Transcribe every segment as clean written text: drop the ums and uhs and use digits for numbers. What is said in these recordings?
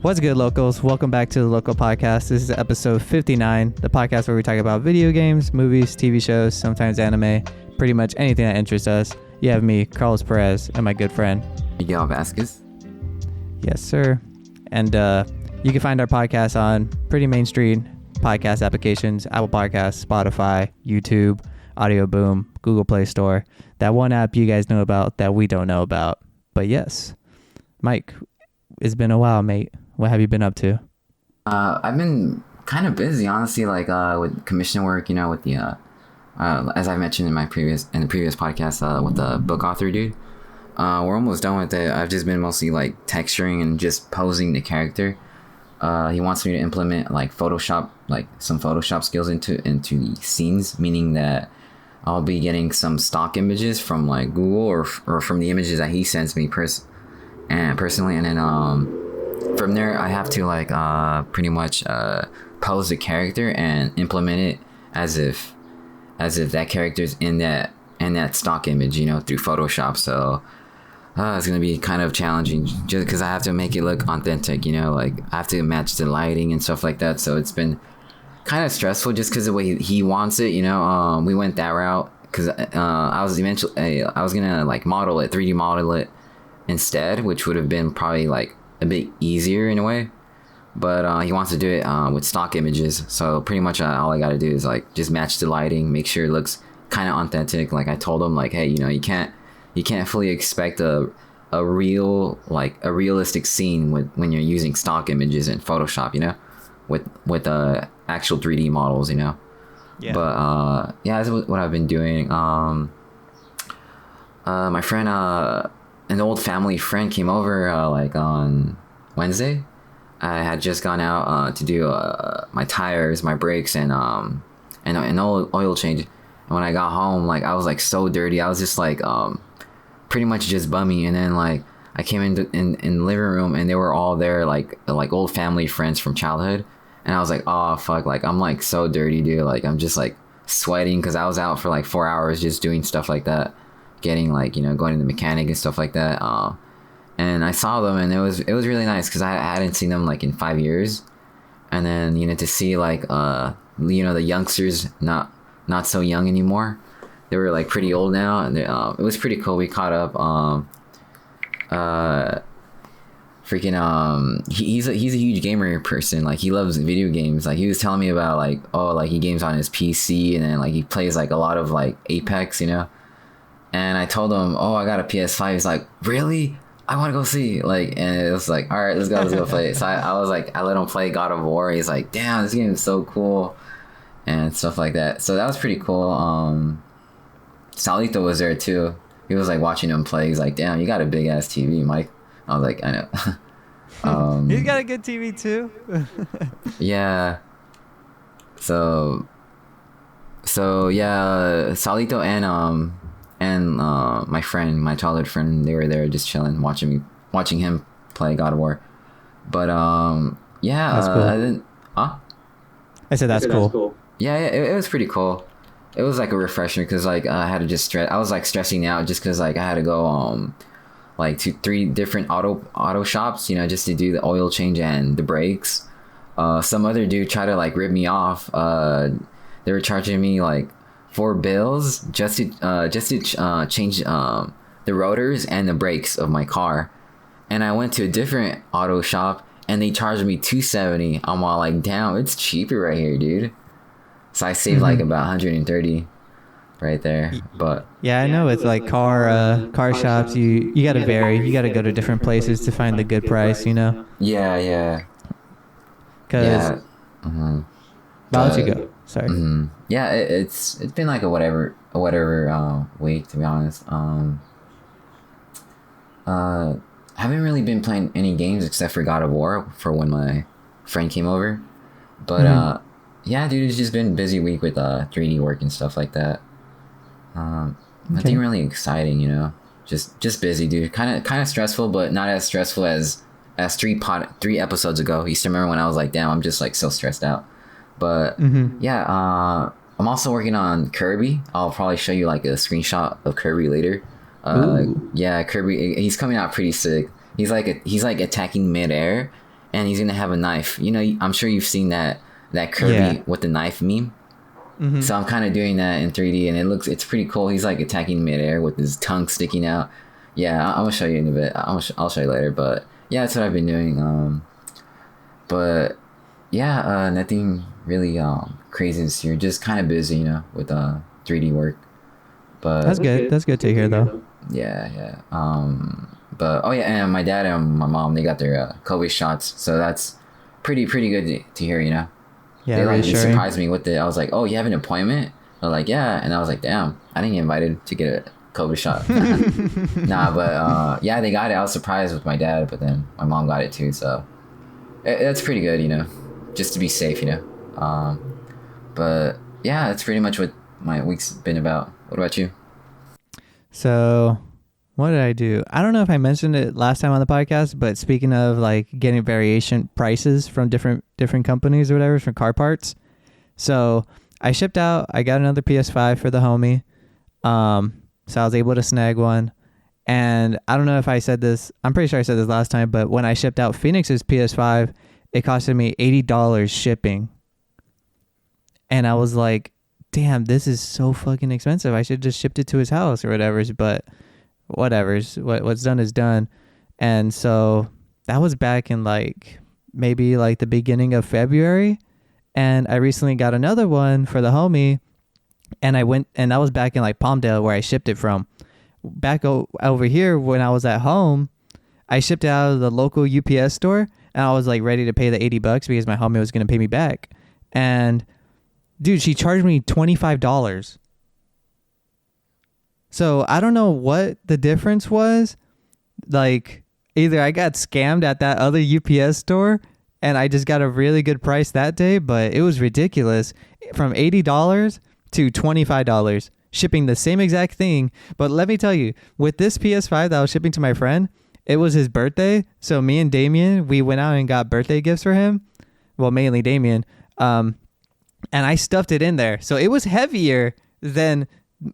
What's good, locals? Welcome back to the Local Podcast. This is episode 59, the podcast where we talk about video games, movies, TV shows, sometimes anime, pretty much anything that interests us. You have me, Carlos Perez, and my good friend Miguel Vasquez. Yes, sir. And you can find our podcast on pretty mainstream podcast applications: Apple Podcasts, Spotify, YouTube, Audioboom, Google Play Store. That one app you guys know about that we don't know about. But yes, Mike, it's been a while, mate. What have you been up to? I've been kind of busy, honestly, like with commission work, with the as I mentioned in the previous podcast, with the book author dude. We're almost done with it. I've just been mostly like texturing and just posing the character. He wants me to implement like Photoshop, like some Photoshop skills into the scenes, meaning that I'll be getting some stock images from like Google or from the images that he sends me personally, and then from there I have to like pretty much pose the character and implement it as if that character's in that stock image, through Photoshop. So it's gonna be kind of challenging just because I have to make it look authentic, like I have to match the lighting and stuff like that. So it's been kind of stressful just because of the way he wants it. We went that route because I was gonna like 3D model it instead, which would have been probably like a bit easier in a way, but he wants to do it with stock images. So pretty much all I gotta do is like just match the lighting, make sure it looks kind of authentic. Like I told him, like, hey, you can't fully expect a realistic scene when you're using stock images in Photoshop, with actual 3D models, Yeah. But that's what I've been doing. My friend, an old family friend, came over like on Wednesday. I had just gone out to do my tires, my brakes, and oil change. And when I got home, like I was like so dirty. I was just like pretty much just bummy. And then like I came in the living room and they were all there, like old family friends from childhood. And I was like, oh fuck, like I'm like so dirty, dude. Like I'm just like sweating because I was out for like 4 hours just doing stuff like that, getting like going to the mechanic and stuff like that. And I saw them and it was really nice because I hadn't seen them like in 5 years. And then to see like the youngsters not so young anymore. They were like pretty old now, and it was pretty cool. We caught up. He's a huge gamer person. Like he loves video games. Like he was telling me about like he games on his PC, and then like he plays like a lot of like Apex, And I told him, I got a PS5. He's like, really? I want to go see. Like, and it was like, all right, let's go play. So I was like, I let him play God of War. He's like, damn, this game is so cool, and stuff like that. So that was pretty cool. Salito was there too. He was like watching him play. He's like, damn, you got a big ass TV, Mike. I was like, I know. He's got a good TV too. Yeah. So yeah, Salito and my friend, my childhood friend, they were there just chilling, watching him play God of War. But yeah, that's cool. I didn't. Huh? I said that's cool. Yeah, it was pretty cool. It was like a refresher because like I had to just stress. I was like stressing out just because like I had to go like to 3 different auto shops, just to do the oil change and the brakes. Some other dude tried to like rip me off. They were charging me like 4 bills just to change the rotors and the brakes of my car. And I went to a different auto shop and they charged me $270. I'm all like, damn, it's cheaper right here, dude. So I saved like about $130 right there. But yeah, I know it's like car shops. You got to vary. You got to go to different places to find the good price. Yeah. Cause yeah. I'll let you go. Sorry. Yeah, it's been like a whatever week, to be honest. Haven't really been playing any games except for God of War for when my friend came over. But yeah, dude, it's just been a busy week with 3D work and stuff like that. Nothing really exciting, Just busy, dude. Kind of stressful, but not as stressful as 3 episodes ago. I used to remember when I was like, damn, I'm just like so stressed out. But yeah, I'm also working on Kirby. I'll probably show you like a screenshot of Kirby later. Yeah, Kirby, he's coming out pretty sick. He's like attacking midair, and he's gonna have a knife. You know, I'm sure you've seen that Kirby with the knife meme. Mm-hmm. So I'm kind of doing that in 3D, and it's pretty cool. He's like attacking midair with his tongue sticking out. Yeah, I'm gonna show you in a bit. I'll show you later, but yeah, that's what I've been doing. But yeah, nothing really crazy this year. Just kind of busy, you know, with 3D work. But that's good. That's good to hear, though. Yeah. But oh yeah, and my dad and my mom, they got their COVID shots, so that's pretty good to hear, you know. Yeah, they surprised me with it. I was like, oh, you have an appointment? They're like, yeah, and I was like, damn, I didn't get invited to get a COVID shot. Nah, but yeah, they got it. I was surprised with my dad, but then my mom got it too, so that's pretty good, you know, just to be safe, you know. But yeah, that's pretty much what my week's been about. What about you? So what did I do? I don't know if I mentioned it last time on the podcast, but speaking of like getting variation prices from different companies or whatever, from car parts. So I shipped out, I got another PS5 for the homie. So I was able to snag one. And I don't know if I said this, I'm pretty sure I said this last time, but when I shipped out Phoenix's PS5, it costed me $80 shipping. And I was like, damn, this is so fucking expensive. I should just shipped it to his house or whatever. But whatever's what's done is done. And so that was back in like maybe like the beginning of February. And I recently got another one for the homie. And I went, and that was back in like Palmdale where I shipped it from. Back over here when I was at home, I shipped it out of the local UPS store, and I was like ready to pay the $80 because my homie was going to pay me back. And dude, she charged me $25. So I don't know what the difference was. Like either I got scammed at that other UPS store and I just got a really good price that day, but it was ridiculous. From $80 to $25, shipping the same exact thing. But let me tell you, with this PS5 that I was shipping to my friend, it was his birthday. So me and Damien, we went out and got birthday gifts for him. Well, mainly Damien. And I stuffed it in there. So it was heavier than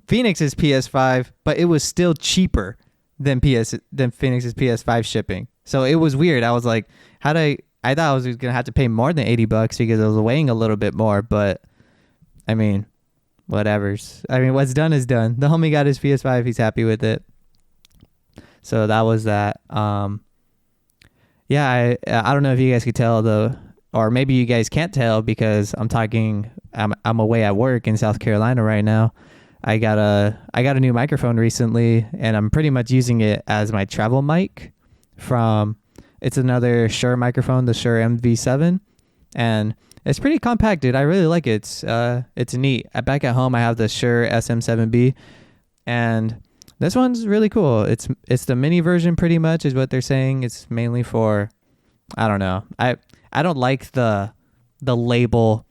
Phoenix's PS5, but it was still cheaper than Phoenix's PS5 shipping. So it was weird. I was like, I thought I was going to have to pay more than $80 because it was weighing a little bit more, but I mean, whatever's. I mean, what's done is done. The homie got his PS5. He's happy with it. So that was that. Yeah, I don't know if you guys could tell though, or maybe you guys can't tell because I'm away at work in South Carolina right now. I got a new microphone recently, and I'm pretty much using it as my travel mic. It's another Shure microphone, the Shure MV7, and it's pretty compact, dude. I really like it. It's neat. Back at home, I have the Shure SM7B, and this one's really cool. It's the mini version, pretty much, is what they're saying. It's mainly for, I don't know. I don't like the label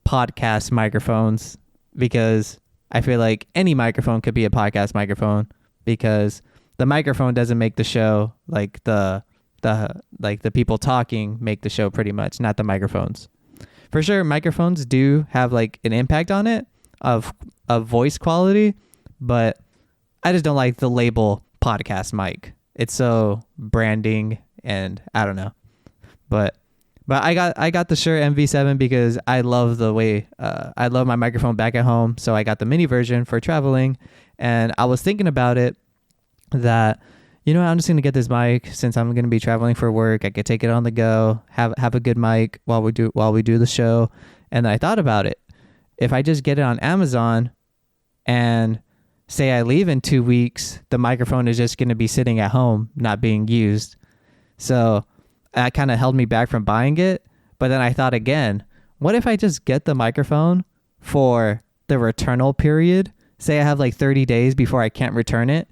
podcast microphones because I feel like any microphone could be a podcast microphone because the microphone doesn't make the show, like the people talking make the show pretty much, not the microphones. For sure, microphones do have like an impact on it of voice quality, but I just don't like the label podcast mic. It's so branding and I don't know. But I got the Shure MV7 because I love the way I love my microphone back at home. So I got the mini version for traveling, and I was thinking about it that, you know, I'm just gonna get this mic since I'm gonna be traveling for work. I could take it on the go, have a good mic while we do the show. And I thought about it. If I just get it on Amazon and say I leave in 2 weeks, the microphone is just gonna be sitting at home, not being used. So that kind of held me back from buying it. But then I thought again, what if I just get the microphone for the returnal period? Say I have like 30 days before I can't return it.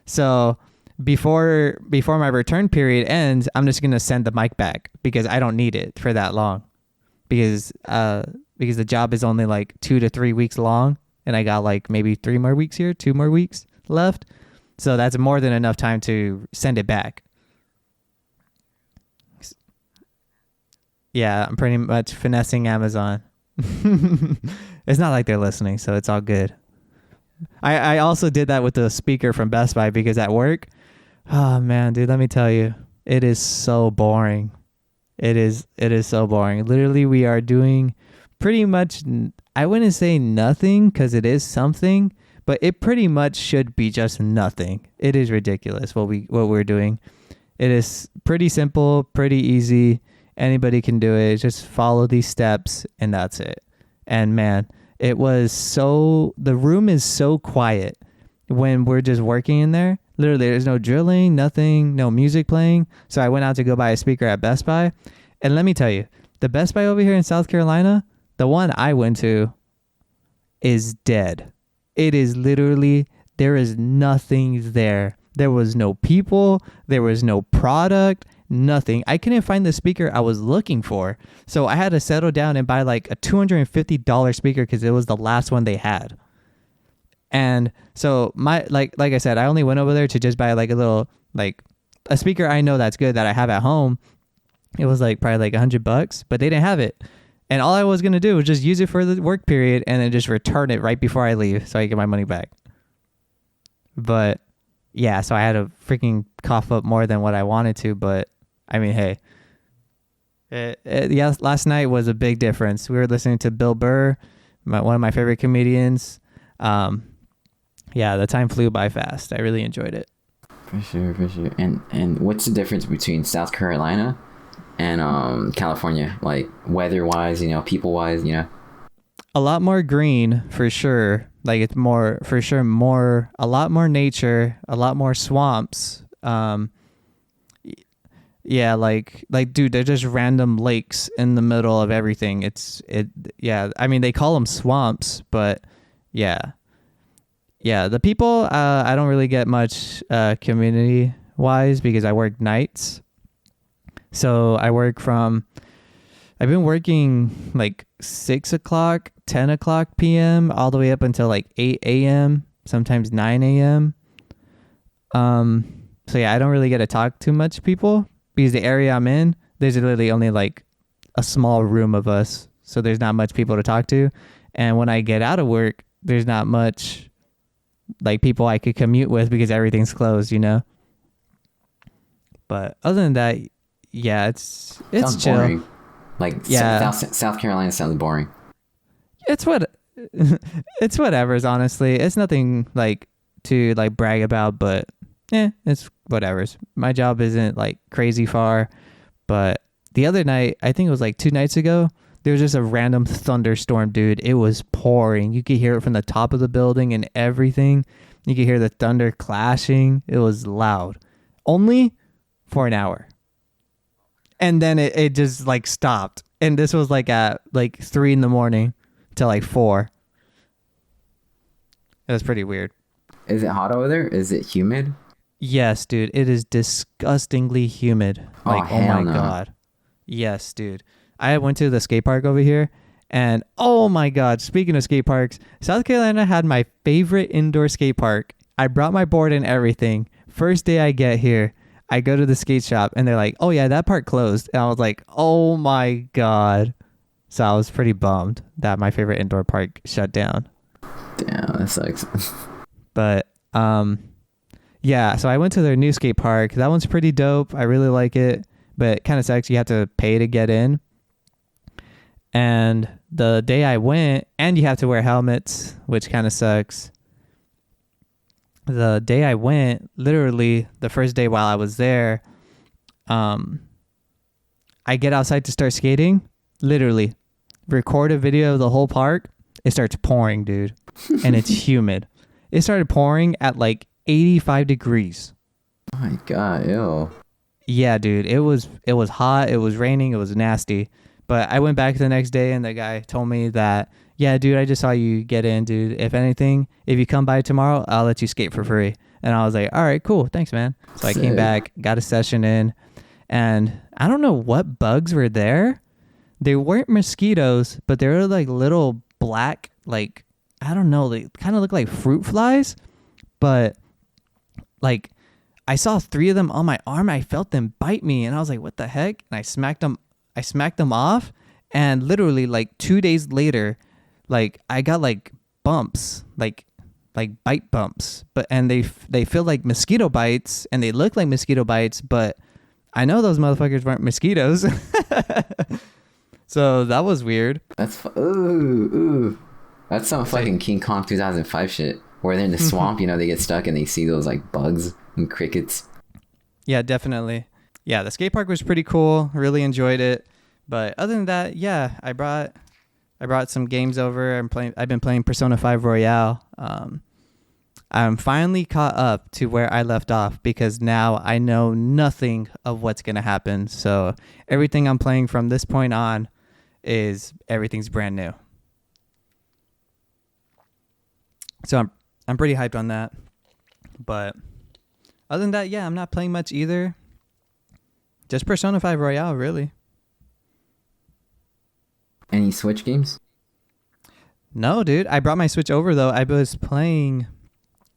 So before my return period ends, I'm just going to send the mic back because I don't need it for that long. Because the job is only like 2 to 3 weeks long, and I got like maybe 2 more weeks left. So that's more than enough time to send it back. Yeah, I'm pretty much finessing Amazon. It's not like they're listening, so it's all good. I also did that with the speaker from Best Buy because at work, oh man, dude, let me tell you, it is so boring. It is so boring. Literally, we are doing pretty much. I wouldn't say nothing because it is something, but it pretty much should be just nothing. It is ridiculous what we're doing. It is pretty simple, pretty easy. Anybody can do it. Just follow these steps, and that's it. And man, the room is so quiet when we're just working in there. Literally, there's no drilling, nothing, no music playing. So I went out to go buy a speaker at Best Buy. And let me tell you, the Best Buy over here in South Carolina, the one I went to, is dead. It is literally, there is nothing there. There was no people. There was no product. Nothing. I couldn't find the speaker I was looking for. So I had to settle down and buy like a $250 speaker because it was the last one they had. And so like I said, I only went over there to just buy like a little, like a speaker I know that's good that I have at home. It was like probably like $100, but they didn't have it. And all I was going to do was just use it for the work period and then just return it right before I leave so I get my money back. But yeah, so I had to freaking cough up more than what I wanted to. But I mean, hey, yeah, last night was a big difference. We were listening to Bill Burr, one of my favorite comedians. Yeah, the time flew by fast. I really enjoyed it. For sure. And what's the difference between South Carolina and California, like weather-wise, people-wise, A lot more green for sure. Like it's more for sure, a lot more nature, a lot more swamps. Yeah, like dude, they're just random lakes in the middle of everything. Yeah. I mean, they call them swamps, but yeah. Yeah, the people, I don't really get much community-wise because I work nights. So I've been working like 6 o'clock, 10 o'clock p.m. all the way up until like 8 a.m., sometimes 9 a.m. So yeah, I don't really get to talk to much people because the area I'm in, there's literally only like a small room of us. So there's not much people to talk to. And when I get out of work, there's not much like people I could commute with because everything's closed, But other than that, yeah, it's sounds chill. Boring. Like yeah. South Carolina sounds boring. It's whatever's honestly. It's nothing like to like brag about, but it's whatever's. My job isn't like crazy far, but the other night, I think it was like 2 nights ago, there was just a random thunderstorm, dude. It was pouring. You could hear it from the top of the building and everything. You could hear the thunder clashing. It was loud. Only for an hour. And then it just like stopped. And this was like at like 3 a.m. till like 4. It was pretty weird. Is it hot over there? Is it humid? Yes, dude. It is disgustingly humid. Like, oh my God. Yes, dude. I went to the skate park over here, and oh my God, speaking of skate parks, South Carolina had my favorite indoor skate park. I brought my board and everything. First day I get here, I go to the skate shop, and they're like, oh yeah, that park closed. And I was like, oh my God. So I was pretty bummed that my favorite indoor park shut down. Damn, that sucks. But, yeah, so I went to their new skate park. That one's pretty dope. I really like it, but it kind of sucks. You have to pay to get in. And the day I went, and you have to wear helmets, which kind of sucks. The day I went, literally the first day while I was there, I get outside to start skating, literally record a video of the whole park. It starts pouring, dude, and it's humid. It started pouring at like 85 degrees. Oh my God, ew. Yeah, dude, it was hot. It was raining. It was nasty. But I went back the next day, and the guy told me that, yeah, dude, I just saw you get in, dude. If anything, if you come by tomorrow, I'll let you skate for free. And I was like, all right, cool. Thanks, man. So I came back, got a session in, and I don't know what bugs were there. They weren't mosquitoes, but they were like little black, like, I don't know, they kind of look like fruit flies. But like, I saw 3 of them on my arm. I felt them bite me, and I was like, what the heck? And I smacked them off, and literally like 2 days later, like I got like bumps, like bite bumps, and they feel like mosquito bites, and they look like mosquito bites, but I know those motherfuckers weren't mosquitoes. So that was weird. That's ooh. That's some fucking King Kong 2005 shit. Where they're in the swamp, they get stuck and they see those like bugs and crickets. Yeah, definitely. Yeah, the skate park was pretty cool. Really enjoyed it. But other than that, yeah, I brought some games over. I've been playing Persona 5 Royale. I'm finally caught up to where I left off because now I know nothing of what's going to happen. So everything I'm playing from this point on everything's brand new. So I'm pretty hyped on that. But other than that, yeah, I'm not playing much either. Just Persona 5 Royale, really. Any Switch games? No, dude. I brought my Switch over, though. I was playing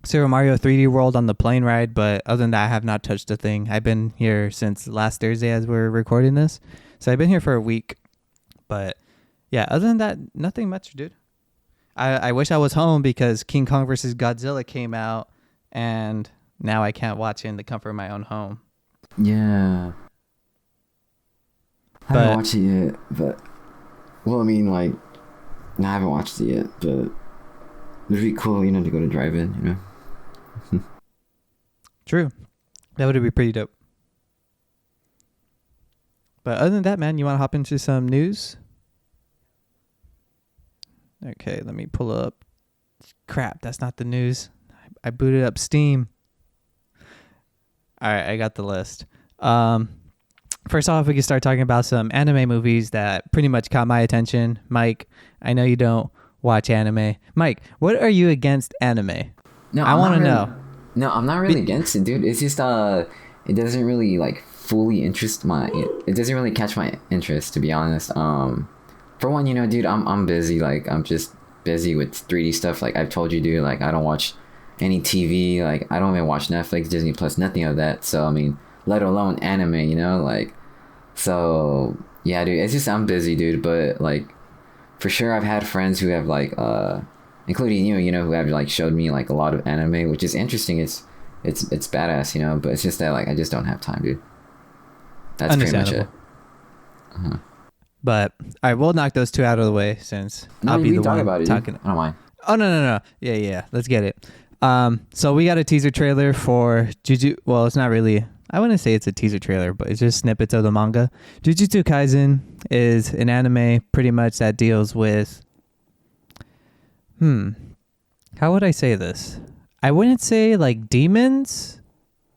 Super Mario 3D World on the plane ride, but other than that, I have not touched a thing. I've been here since last Thursday as we're recording this. So I've been here for a week. But yeah, other than that, nothing much, dude. I wish I was home because King Kong vs. Godzilla came out, and now I can't watch it in the comfort of my own home. Yeah. I haven't watched it yet, but... Well, I mean, like... No, I haven't watched it yet, but... It would be cool, to go to drive-in, True. That would be pretty dope. But other than that, man, you want to hop into some news? Okay, let me pull up. Crap, that's not the news. I booted up Steam. All right, I got the list. First off, we can start talking about some anime movies that pretty much caught my attention. Mike, I know you don't watch anime. Mike, what are you against anime? No, I want to know. No, I'm not really against it, dude. It's just it doesn't really like fully it doesn't really catch my interest, to be honest. For one, dude, I'm busy. Like, I'm just busy with 3D stuff. Like I've told you, dude, like I don't watch any TV. Like I don't even watch Netflix, Disney Plus, nothing of that. So I mean, let alone anime, like. So yeah, dude, it's just I'm busy, dude. But like, for sure, I've had friends who have like, including you, who have like showed me like a lot of anime, which is interesting. It's badass, but it's just that like I just don't have time, dude. That's pretty much it. Uh-huh. But all right, we'll knock those two out of the way since I'll be the one about talking. I don't mind. Oh no. Yeah. Let's get it. So we got a teaser trailer for Well, it's not really. I wouldn't say it's a teaser trailer, but it's just snippets of the manga. Jujutsu Kaisen is an anime pretty much that deals with. How would I say this? I wouldn't say like demons,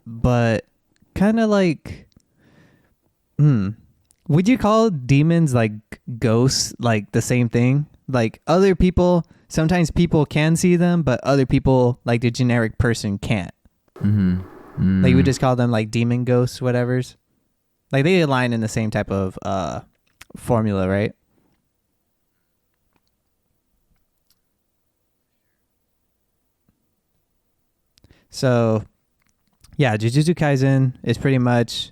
but kind of like. Would you call demons like ghosts like the same thing? Like other people, sometimes people can see them, but other people, like the generic person, can't. Like you would just call them like demon ghosts, whatevers. Like they align in the same type of formula, right? So, yeah, Jujutsu Kaisen is pretty much,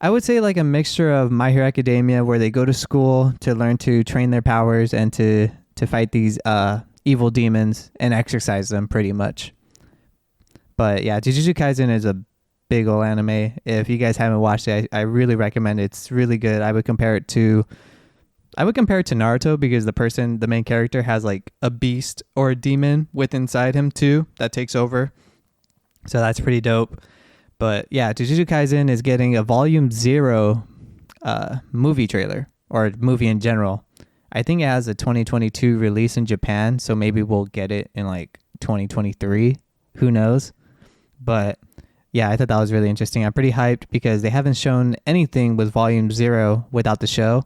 I would say, like a mixture of My Hero Academia, where they go to school to learn to train their powers and to fight these evil demons and exercise them, pretty much. But yeah, Jujutsu Kaisen is a big old anime. If you guys haven't watched it, I really recommend it. It's really good. I would compare it to Naruto because the main character, has like a beast or a demon inside him too that takes over. So that's pretty dope. But yeah, Jujutsu Kaisen is getting a Volume 0 movie trailer, or movie in general. I think it has a 2022 release in Japan, so maybe we'll get it in like 2023. Who knows? But yeah, I thought that was really interesting. I'm pretty hyped because they haven't shown anything with Volume 0 without the show.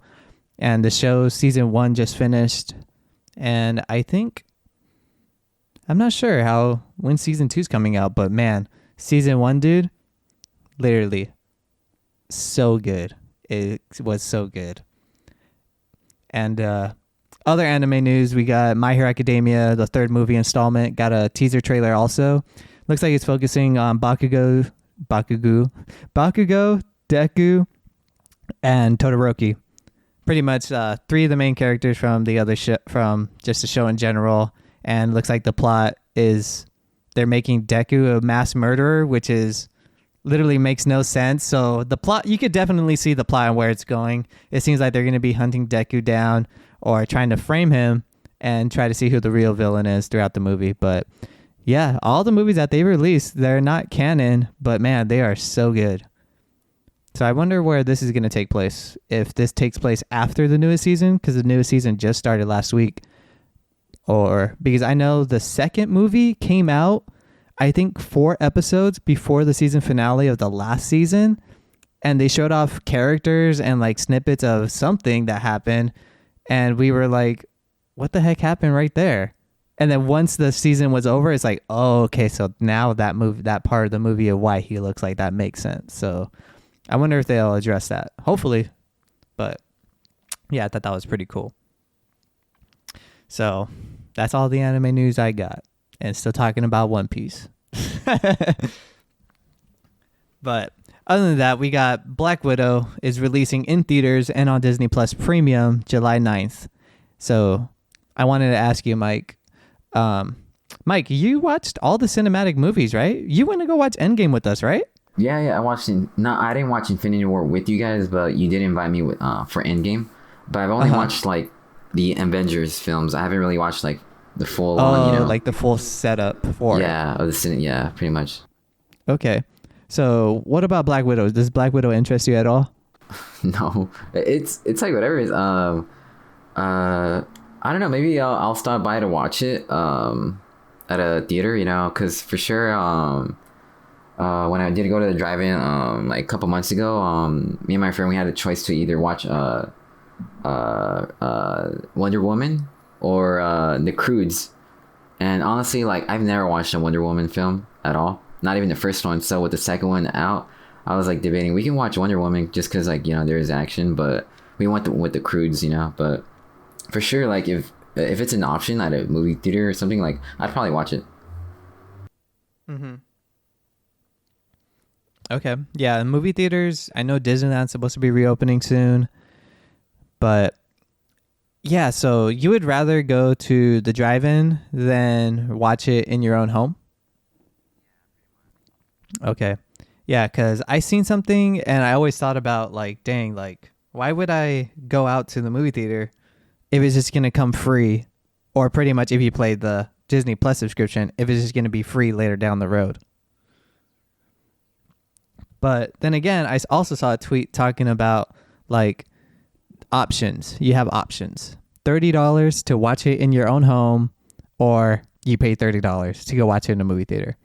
And the show Season 1 just finished. And I'm not sure when Season 2 is coming out, but man, Season 1, dude, literally so good. It was so good. And other anime news, we got My Hero Academia, the 3rd movie installment, got a teaser trailer also. Looks like it's focusing on Bakugo, Deku, and Todoroki. Pretty much 3 of the main characters from the other from just the show in general. And looks like the plot is they're making Deku a mass murderer, which is literally makes no sense. So the plot, you could definitely see the plot and where it's going. It seems like they're going to be hunting Deku down or trying to frame him and try to see who the real villain is throughout the movie. But yeah, all the movies that they released, they're not canon, but man, they are so good. So I wonder where this is going to take place. If this takes place after the newest season, because the newest season just started last week, or because I know the second movie came out, I think 4 episodes before the season finale of the last season, and they showed off characters and like snippets of something that happened, and we were like, what the heck happened right there? And then once the season was over, it's like, oh, okay, so now that part of the movie of why he looks like that makes sense. So I wonder if they'll address that. Hopefully. But yeah, I thought that was pretty cool. So that's all the anime news I got. And still talking about One Piece. But other than that, we got Black Widow is releasing in theaters and on Disney Plus Premium July 9th. So I wanted to ask you, Mike. Mike, you watched all the cinematic movies, right? You went to go watch Endgame with us, right? Yeah, I watched it. No, I didn't watch Infinity War with you guys, but you did invite me with for Endgame. But I've only watched like the Avengers films. I haven't really watched like the full on, like the full setup for it. Yeah, pretty much. Okay. So what about Black Widow? Does Black Widow interest you at all? No, it's like whatever it is. I don't know. Maybe I'll stop by to watch it at a theater, because for sure when I did go to the drive-in like a couple months ago, me and my friend, we had a choice to either watch Wonder Woman or The Croods. And honestly, like, I've never watched a Wonder Woman film at all, not even the first one. So with the second one out, I was like debating, we can watch Wonder Woman just because, like, there is action, but we went with The Croods, but for sure, like, if it's an option at a movie theater or something, like, I'd probably watch it. Mm-hmm. Okay. Yeah, movie theaters, I know Disneyland's supposed to be reopening soon, but yeah, so you would rather go to the drive-in than watch it in your own home? Okay. Yeah, because I seen something and I always thought about, like, dang, like, why would I go out to the movie theater if it's just going to come free, or pretty much if you play the Disney Plus subscription, if it's just going to be free later down the road? But then again, I also saw a tweet talking about, like, options. You have options. $30 to watch it in your own home, or you pay $30 to go watch it in a movie theater.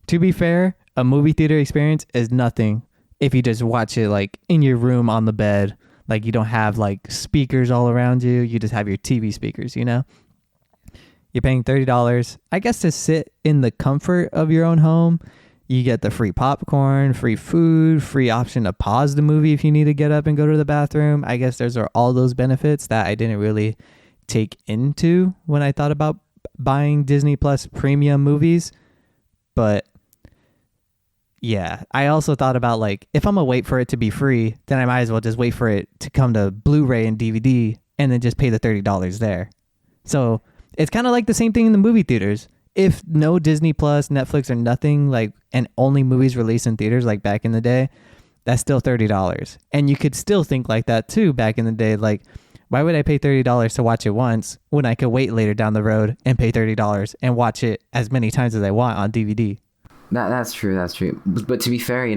To be fair, a movie theater experience is nothing if you just watch it, like, in your room on the bed. Like, you don't have, like, speakers all around you. You just have your TV speakers, You're paying $30, I guess, to sit in the comfort of your own home. You get the free popcorn, free food, free option to pause the movie if you need to get up and go to the bathroom. I guess there's all those benefits that I didn't really take into when I thought about buying Disney Plus premium movies. But yeah, I also thought about, like, if I'm going to wait for it to be free, then I might as well just wait for it to come to Blu-ray and DVD and then just pay the $30 there. So it's kind of like the same thing in the movie theaters. If no Disney Plus, Netflix, or nothing, like, and only movies released in theaters like back in the day, that's still $30. And you could still think like that too back in the day. Like, why would I pay $30 to watch it once when I could wait later down the road and pay $30 and watch it as many times as I want on DVD? That's true. But to be fair,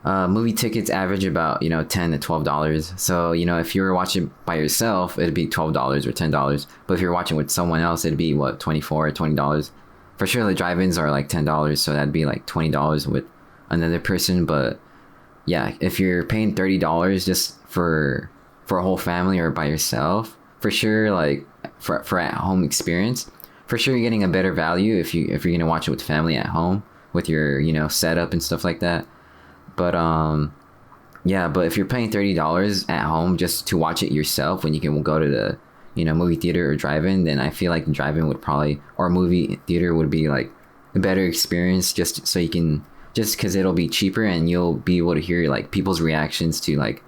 movie tickets average about, $10 to $12. So, if you were watching by yourself, it'd be $12 or $10. But if you're watching with someone else, it'd be what, $24 or $20. For sure, the drive-ins are like $10, so that'd be like $20 with another person. But yeah, if you're paying $30 just for a whole family or by yourself, for sure, like for at home experience, for sure you're getting a better value if you're gonna watch it with family at home with your setup and stuff like that. But yeah, but if you're paying $30 at home just to watch it yourself when you can go to the movie theater or drive-in, then I feel like the drive-in would probably, or movie theater would be like a better experience, just so you can, just because it'll be cheaper and you'll be able to hear like people's reactions to, like,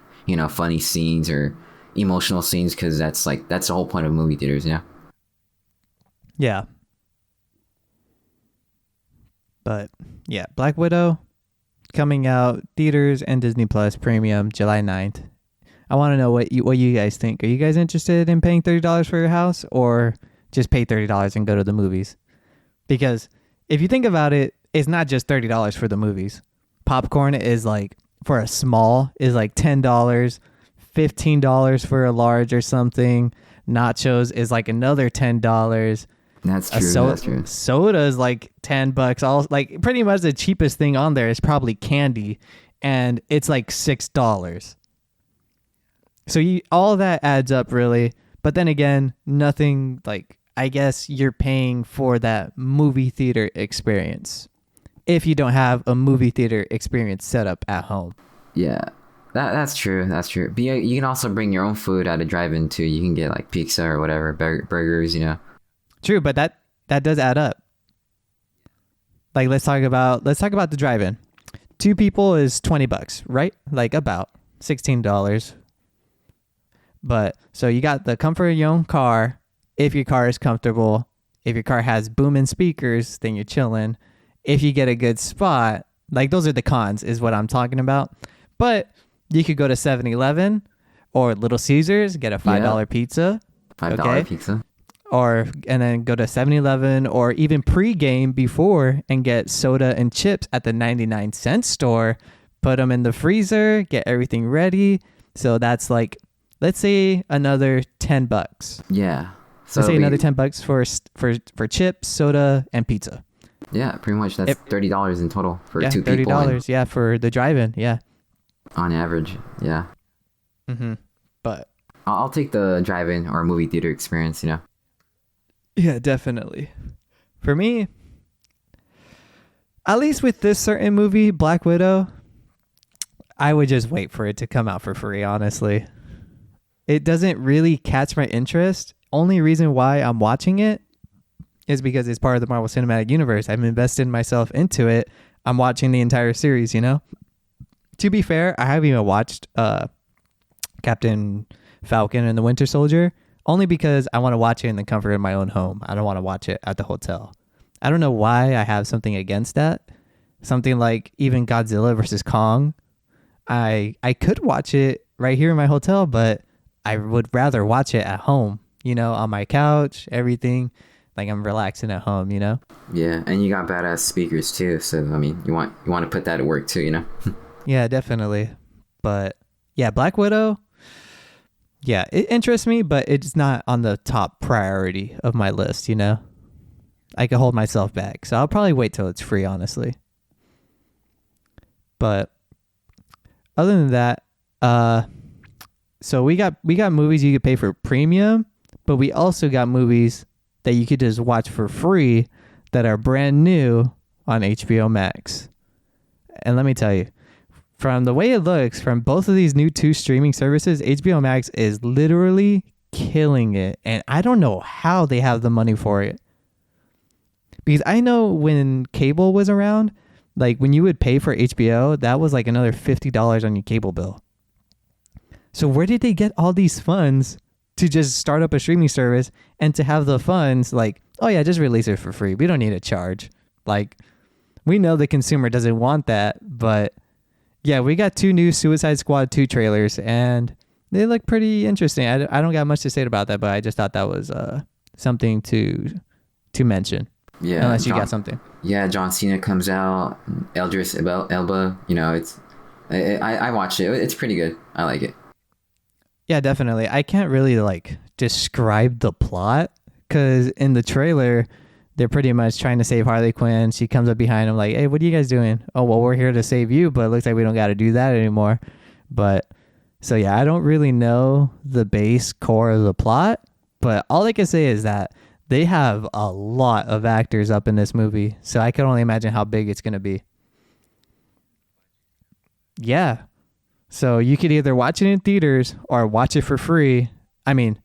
funny scenes or emotional scenes, because that's the whole point of movie theaters. Yeah. But yeah, Black Widow, coming out theaters and Disney Plus Premium July 9th. I want to know what you guys think. Are you guys interested in paying $30 for your house, or just pay $30 and go to the movies? Because if you think about it, it's not just $30 for the movies. Popcorn is like, for a small, is like $10, $15 for a large or something. Nachos is like another $10. That's true. That's true. Soda is like $10. All like pretty much the cheapest thing on there is probably candy, and it's like $6. So all of that adds up really. But then again, nothing like, I guess you're paying for that movie theater experience if you don't have a movie theater experience set up at home. Yeah, that's true. That's true. But you can also bring your own food at a drive-in too. You can get like pizza or whatever, burgers, you know. True, but that does add up. Like let's talk about the drive-in. 2 people is $20, right? Like about $16. But so you got the comfort of your own car. If your car is comfortable, if your car has booming speakers, then you're chilling. If you get a good spot, like those are the cons is what I'm talking about. But you could go to 7-Eleven or Little Caesars, get a $5 pizza. $5 pizza. And then go to 7-Eleven or even pre-game before and get soda and chips at the 99-cent store. Put them in the freezer, get everything ready. So that's like, let's say another $10. Yeah. So let's say another $10 for chips, soda, and pizza. Yeah, pretty much. That's $30 in total for 2 people. $30, yeah, for the drive-in, yeah. On average, yeah. Mm-hmm. But I'll take the drive-in or movie theater experience, you know. Yeah, definitely. For me, at least with this certain movie, Black Widow, I would just wait for it to come out for free, honestly. It doesn't really catch my interest. Only reason why I'm watching it is because it's part of the Marvel Cinematic Universe. I've invested myself into it. I'm watching the entire series, you know? To be fair, I haven't even watched Captain Falcon and the Winter Soldier, only because I want to watch it in the comfort of my own home. I don't want to watch it at the hotel. I don't know why I have something against that. Something like even Godzilla versus Kong. I could watch it right here in my hotel, but I would rather watch it at home, you know, on my couch, everything. Like I'm relaxing at home, you know? Yeah, and you got badass speakers too, so I mean, you want to put that at work too, you know? Yeah, definitely. But yeah, Black Widow, yeah, it interests me, but it's not on the top priority of my list, you know? I can hold myself back, so I'll probably wait till it's free, honestly. But other than that, so we got movies you could pay for premium, but we also got movies that you could just watch for free that are brand new on HBO Max. And let me tell you, from the way it looks, from both of these new 2 streaming services, HBO Max is literally killing it. And I don't know how they have the money for it. Because I know when cable was around, like when you would pay for HBO, that was like another $50 on your cable bill. So where did they get all these funds to just start up a streaming service and to have the funds like, oh yeah, just release it for free. We don't need a charge. Like, we know the consumer doesn't want that, but yeah, we got 2 new Suicide Squad 2 trailers and they look pretty interesting. I don't got much to say about that, but I just thought that was something to mention. Yeah. Unless you got something. Yeah, John Cena comes out, Idris Elba, you know, I watched it. It's pretty good. I like it. Yeah, definitely. I can't really like describe the plot because in the trailer, they're pretty much trying to save Harley Quinn. She comes up behind him like, hey, what are you guys doing? Oh, well, we're here to save you, but it looks like we don't got to do that anymore. But so, yeah, I don't really know the base core of the plot, but all I can say is that they have a lot of actors up in this movie. So I can only imagine how big it's going to be. Yeah. So you could either watch it in theaters or watch it for free. I mean,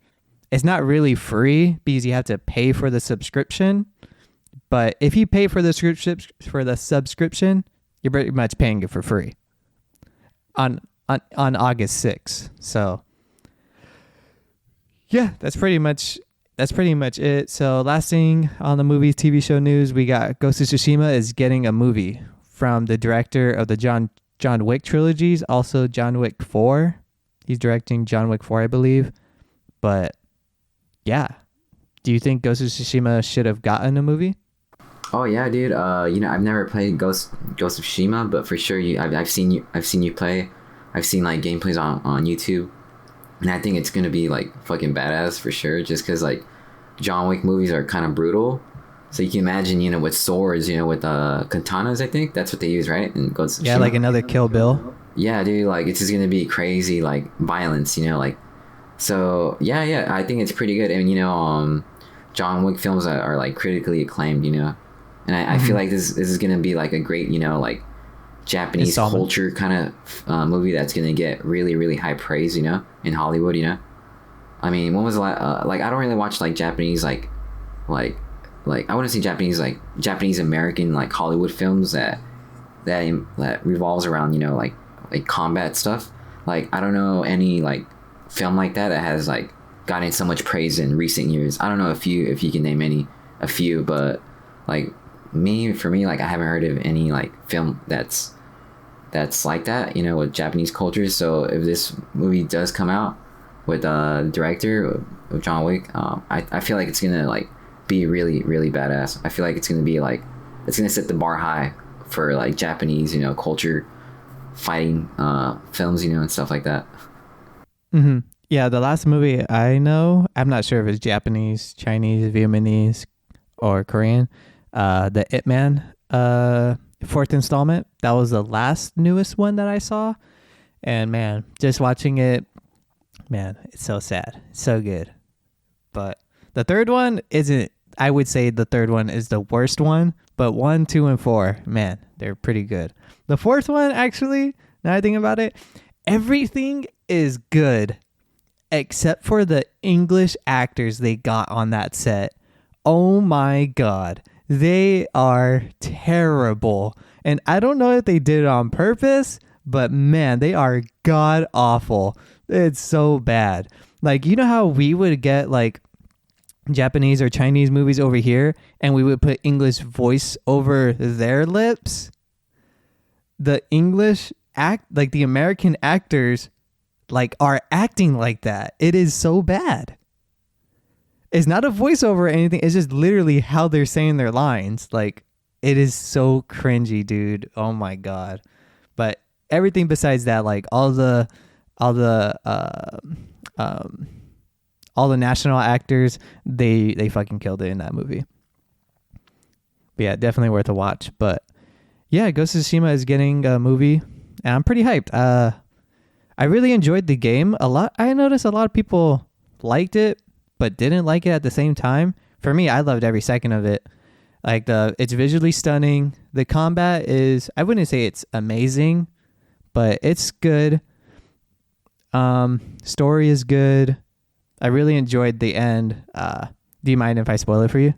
it's not really free because you have to pay for the subscription. But if you pay for the subscription, you're pretty much paying it for free on August 6th. So yeah, that's pretty much it. So last thing on the movie TV show news, we got Ghost of Tsushima is getting a movie from the director of the John Wick trilogies, also John Wick 4. He's directing John Wick 4, I believe. But yeah, do you think Ghost of Tsushima should have gotten a movie? Oh yeah, dude. I've never played Ghost of Tsushima, but for sure, I've seen you play. I've seen like gameplays on YouTube, and I think it's gonna be like fucking badass for sure. Just because like John Wick movies are kind of brutal, so you can imagine, with swords, with katanas. I think that's what they use, right? And Ghost of Yeah, Tsushima. like another Kill Bill. Yeah, dude. Like it's just gonna be crazy, like violence. Like so. Yeah. I think it's pretty good. I mean, John Wick films are like critically acclaimed. And I feel like this is gonna be like a great, like Japanese culture kind of movie that's gonna get really, really high praise, in Hollywood. I mean, when was the last, like I don't really watch like Japanese like I wouldn't say Japanese American like Hollywood films that revolves around like combat stuff. Like I don't know any like film like that has like gotten so much praise in recent years. I don't know if you can name a few, but like for me, like I haven't heard of any like film that's like that, with Japanese culture. So if this movie does come out with the director of John Wick, I feel like it's gonna like be really, really badass. I feel like it's gonna be like it's gonna set the bar high for like Japanese, culture, fighting films, and stuff like that. Mm-hmm. Yeah, the last movie I know, I'm not sure if it's Japanese, Chinese, Vietnamese, or Korean. The Ip Man fourth installment. That was the last newest one that I saw. And man, just watching it, man, it's so sad. It's so good. But the third one isn't, I would say the third one is the worst one. But 1, 2, and 4, man, they're pretty good. The fourth one, actually, now I think about it, everything is good except for the English actors they got on that set. Oh my God. They are terrible. And I don't know if they did it on purpose, but man, they are god awful. It's so bad. Like, how we would get like Japanese or Chinese movies over here and we would put English voice over their lips? The English like the American actors like are acting like that. It is so bad. It's not a voiceover or anything. It's just literally how they're saying their lines. Like, it is so cringy, dude. Oh my God. But everything besides that, like all the national actors, they fucking killed it in that movie. But yeah, definitely worth a watch. But yeah, Ghost of Tsushima is getting a movie, and I'm pretty hyped. I really enjoyed the game a lot. I noticed a lot of people liked it, but didn't like it at the same time. For me, I loved every second of it. Like it's visually stunning. The combat is, I wouldn't say it's amazing, but it's good. Story is good. I really enjoyed the end. Do you mind if I spoil it for you?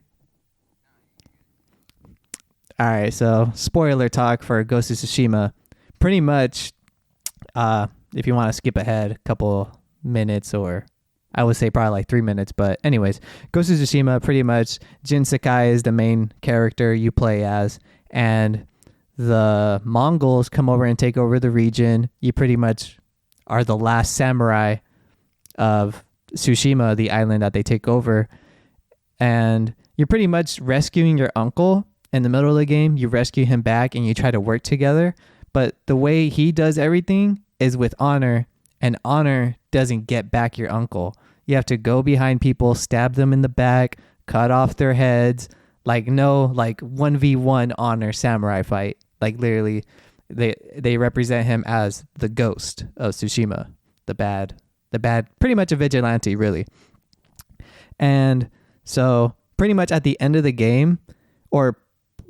All right, so spoiler talk for Ghost of Tsushima. Pretty much, if you want to skip ahead a couple minutes, or I would say probably like 3 minutes, but anyways, Ghost of Tsushima, pretty much Jin Sakai is the main character you play as, and the Mongols come over and take over the region. You pretty much are the last samurai of Tsushima, the island that they take over, and you're pretty much rescuing your uncle in the middle of the game. You rescue him back and you try to work together, but the way he does everything is with honor, and honor doesn't get back your uncle. You have to go behind people, stab them in the back, cut off their heads. Like, no, like 1v1 honor samurai fight. Like, literally, they represent him as the ghost of Tsushima, the bad, pretty much a vigilante, really. And so pretty much at the end of the game, or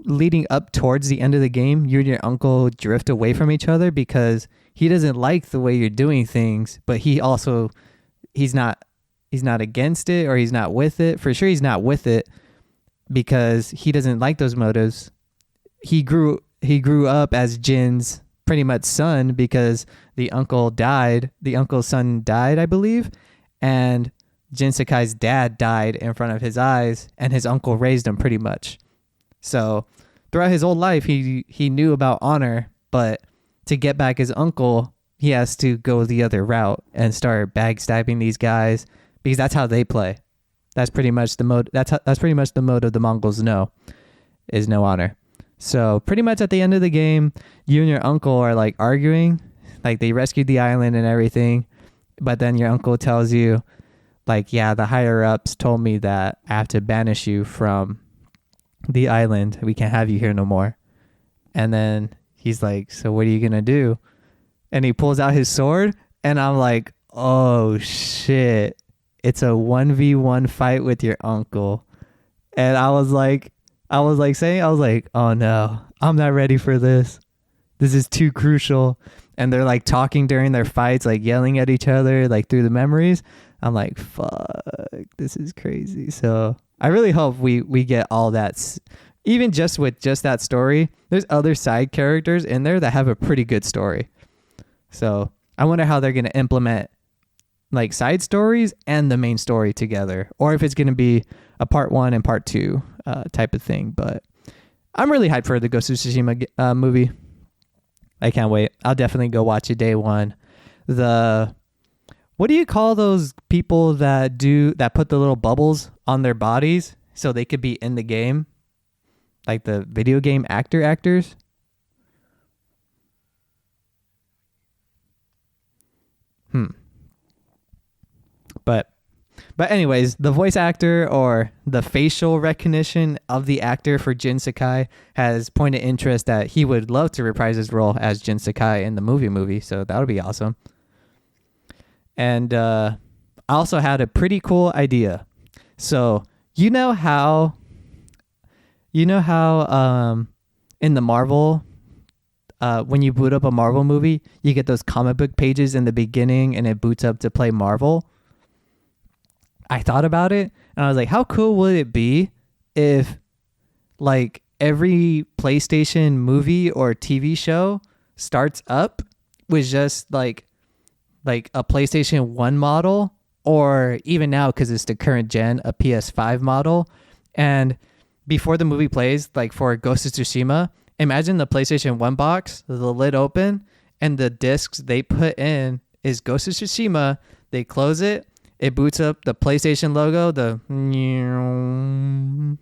leading up towards the end of the game, you and your uncle drift away from each other because he doesn't like the way you're doing things, but he's not against it, or he's not with it. For sure, he's not with it because he doesn't like those motives. He grew up as Jin's pretty much son because the uncle's son died, I believe, and Jin Sakai's dad died in front of his eyes, and his uncle raised him pretty much. So throughout his whole life, he knew about honor, but to get back his uncle, he has to go the other route and start backstabbing these guys because that's how they play. That's pretty much the mode. That's pretty much the mode of the Mongols know, is no honor. So pretty much at the end of the game, you and your uncle are like arguing, like they rescued the island and everything, but then your uncle tells you, like, yeah, the higher ups told me that I have to banish you from the island. We can't have you here no more. And then he's like, so what are you gonna do? And he pulls out his sword, and I'm like, oh shit, it's a 1v1 fight with your uncle. And I was like, oh no, I'm not ready for this. This is too crucial. And they're like talking during their fights, like yelling at each other, like through the memories. I'm like, fuck, this is crazy. So I really hope we get all that. Even just with just that story, there's other side characters in there that have a pretty good story. So I wonder how they're going to implement like side stories and the main story together, or if it's going to be a part 1 and part 2 type of thing. But I'm really hyped for the Ghost of Tsushima movie. I can't wait. I'll definitely go watch it day one. What do you call those people that put the little bubbles on their bodies so they could be in the game? Like the video game actors? But anyways, the voice actor or the facial recognition of the actor for Jin Sakai has pointed interest that he would love to reprise his role as Jin Sakai in the movie. So that would be awesome. And I also had a pretty cool idea. So you know how in the Marvel, when you boot up a Marvel movie, you get those comic book pages in the beginning and it boots up to play Marvel. I thought about it and I was like, how cool would it be if like every PlayStation movie or TV show starts up with just like a PlayStation 1 model, or even now, because it's the current gen, a PS5 model. And before the movie plays, like for Ghost of Tsushima, imagine the PlayStation 1 box, the lid open, and the discs they put in is Ghost of Tsushima. They close it. It boots up the PlayStation logo, the ding,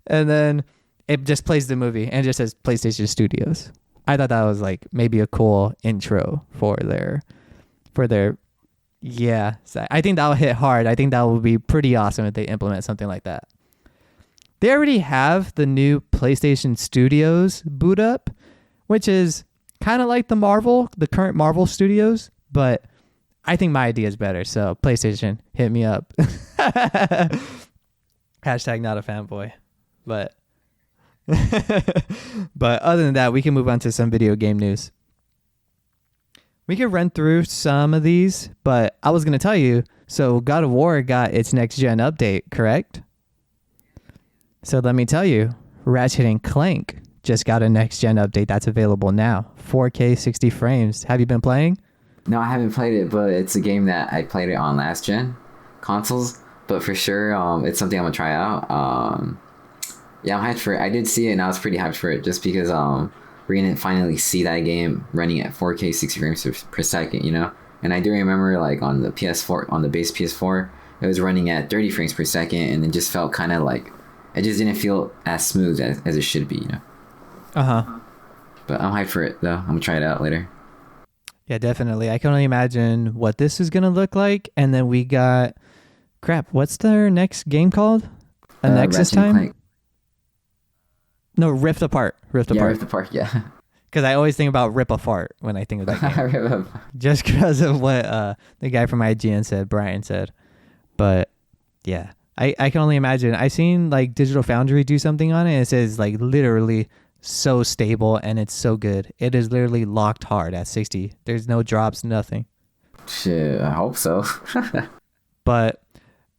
and then it just plays the movie and just says PlayStation Studios. I thought that was like maybe a cool intro for their yeah. So I think that will hit hard. I think that would be pretty awesome if they implement something like that. They already have the new PlayStation Studios boot up, which is kind of like the current Marvel Studios, but I think my idea is better. So PlayStation, hit me up. Hashtag not a fanboy. But other than that, we can move on to some video game news. We could run through some of these, but I was going to tell you, so God of War got its next gen update, correct? So let me tell you, Ratchet and Clank just got a next gen update that's available now. 4K 60 frames. Have you been playing? No, I haven't played it, but it's a game that I played it on last gen consoles. But for sure, it's something I'm gonna try out. Yeah, I'm hyped for it. I did see it, and I was pretty hyped for it, just because we're gonna finally see that game running at 4K 60 frames per second, you know. And I do remember, like on the PS4, on the base PS4, it was running at 30 frames per second, and it just felt kind of like it just didn't feel as smooth as it should be, you know. But I'm hyped for it though. I'm gonna try it out later. Yeah, definitely. I can only imagine what this is going to look like. And then we got... Crap, what's their next game called? A Nexus time? No, Rift Apart. Rift Apart, yeah. Because I always think about Rip Apart when I think of that game. Just because of what the guy from IGN said, Brian said. But, yeah. I can only imagine. I've seen like Digital Foundry do something on it. And it says like literally... so stable, and it's so good. It is literally locked hard at 60. There's no drops, nothing. Shit, I hope so. But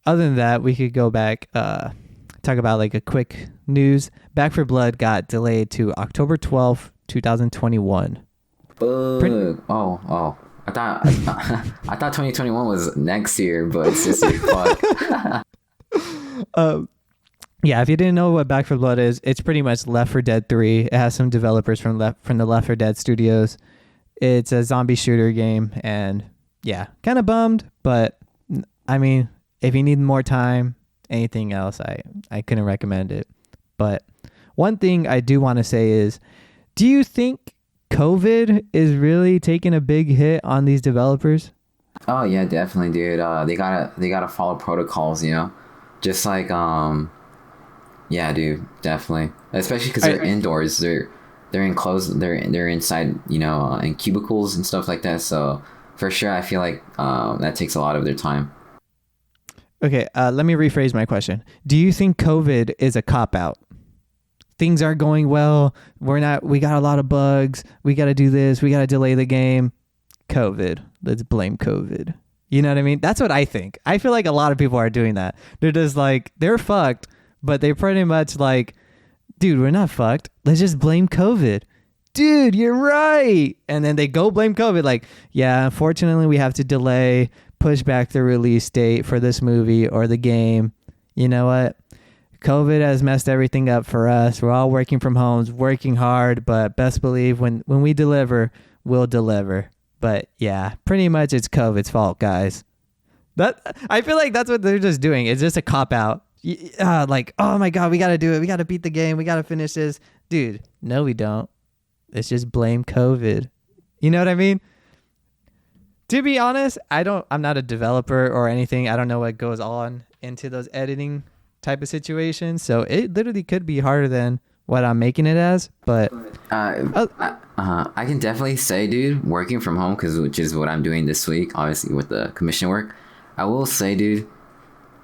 other than that, we could go back, talk about like a quick news. Back 4 Blood got delayed to October 12th, 2021. Oh. I thought 2021 was next year, but it's just like fuck. Yeah, if you didn't know what Back 4 Blood is, it's pretty much Left 4 Dead 3. It has some developers from the Left 4 Dead studios. It's a zombie shooter game, and yeah, kind of bummed, but I mean, if you need more time, anything else, I couldn't recommend it. But one thing I do want to say is, do you think COVID is really taking a big hit on these developers? Oh yeah, definitely, dude. They gotta follow protocols, you know, just like yeah, dude, definitely. Especially because they're indoors. They're enclosed. They're inside, you know, in cubicles and stuff like that. So for sure, I feel like that takes a lot of their time. Okay, let me rephrase my question. Do you think COVID is a cop out? Things aren't going well. We got a lot of bugs. We got to do this. We got to delay the game. COVID. Let's blame COVID. You know what I mean? That's what I think. I feel like a lot of people are doing that. They're just like, they're fucked, but they pretty much like, dude, we're not fucked. Let's just blame COVID. Dude, you're right. And then they go blame COVID. Like, yeah, unfortunately, we have to delay, push back the release date for this movie or the game. You know what? COVID has messed everything up for us. We're all working from homes, working hard, but best believe when we deliver, we'll deliver. But yeah, pretty much it's COVID's fault, guys. That I feel like that's what they're just doing. It's just a cop out. Like, oh my God, we got to do it. We got to beat the game. We got to finish this. Dude, no, we don't. Let's just blame COVID. You know what I mean? To be honest, I'm not a developer or anything. I don't know what goes on into those editing type of situations. So it literally could be harder than what I'm making it as. But I can definitely say, dude, working from home, which is what I'm doing this week, obviously with the commission work. I will say, dude,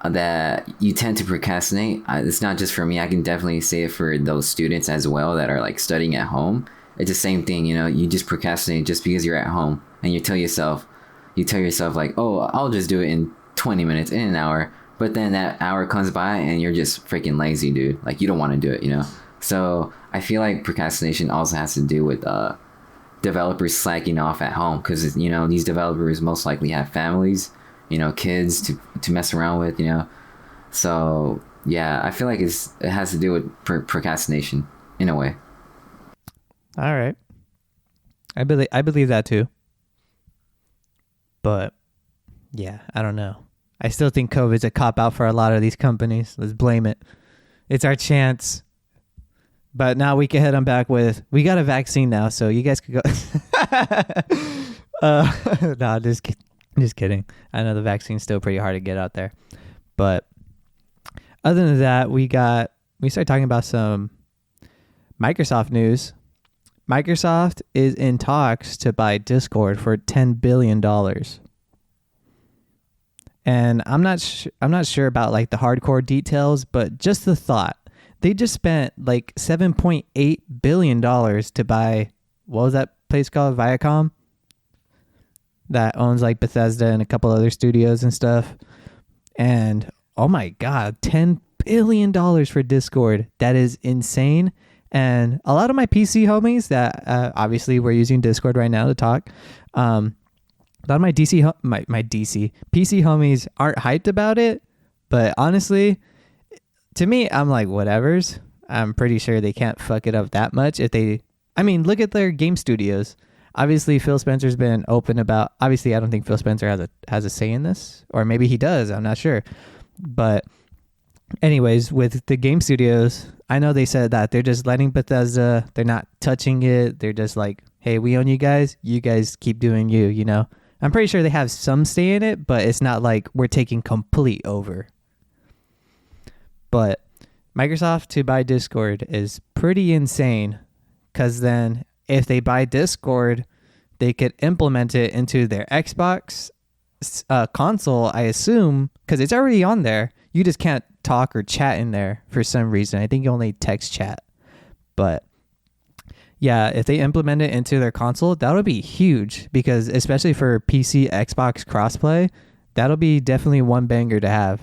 that you tend to procrastinate. It's not just for me. I can definitely say it for those students as well that are like studying at home. It's the same thing, you know. You just procrastinate just because you're at home, and you tell yourself like, oh, I'll just do it in 20 minutes, in an hour. But then that hour comes by and you're just freaking lazy, dude. Like, you don't want to do it, you know. So I feel like procrastination also has to do with developers slacking off at home, because, you know, these developers most likely have families, you know, kids to mess around with, you know. So yeah, I feel like it has to do with procrastination in a way. all right, I believe that too. But yeah, I don't know. I still think COVID's a cop out for a lot of these companies. Let's blame it. It's our chance. But now we can head on back with, we got a vaccine now, so you guys could go. No, just kidding. I know the vaccine's still pretty hard to get out there. But other than that, we started talking about some Microsoft news. Microsoft is in talks to buy Discord for $10 billion. And I'm not sure about like the hardcore details, but just the thought. They just spent like $7.8 billion to buy, what was that place called? Viacom? That owns like Bethesda and a couple other studios and stuff. And oh my God, $10 billion for Discord. That is insane. And a lot of my PC homies that obviously we're using Discord right now to talk. A lot of my PC homies aren't hyped about it. But honestly, to me, I'm like, whatevers. I'm pretty sure they can't fuck it up that much. Look at their game studios. Obviously, Phil Spencer's been open about, obviously, I don't think Phil Spencer has a say in this, or maybe he does. I'm not sure. But anyways, with the game studios, I know they said that they're just letting Bethesda, they're not touching it. They're just like, hey, we own you guys keep doing you, you know? I'm pretty sure they have some say in it, but it's not like we're taking complete over. But Microsoft to buy Discord is pretty insane, because then if they buy Discord, they could implement it into their Xbox console, I assume, because it's already on there. You just can't talk or chat in there for some reason. I think you only text chat. But yeah, if they implement it into their console, that'll be huge, because especially for PC, Xbox crossplay, that'll be definitely one banger to have.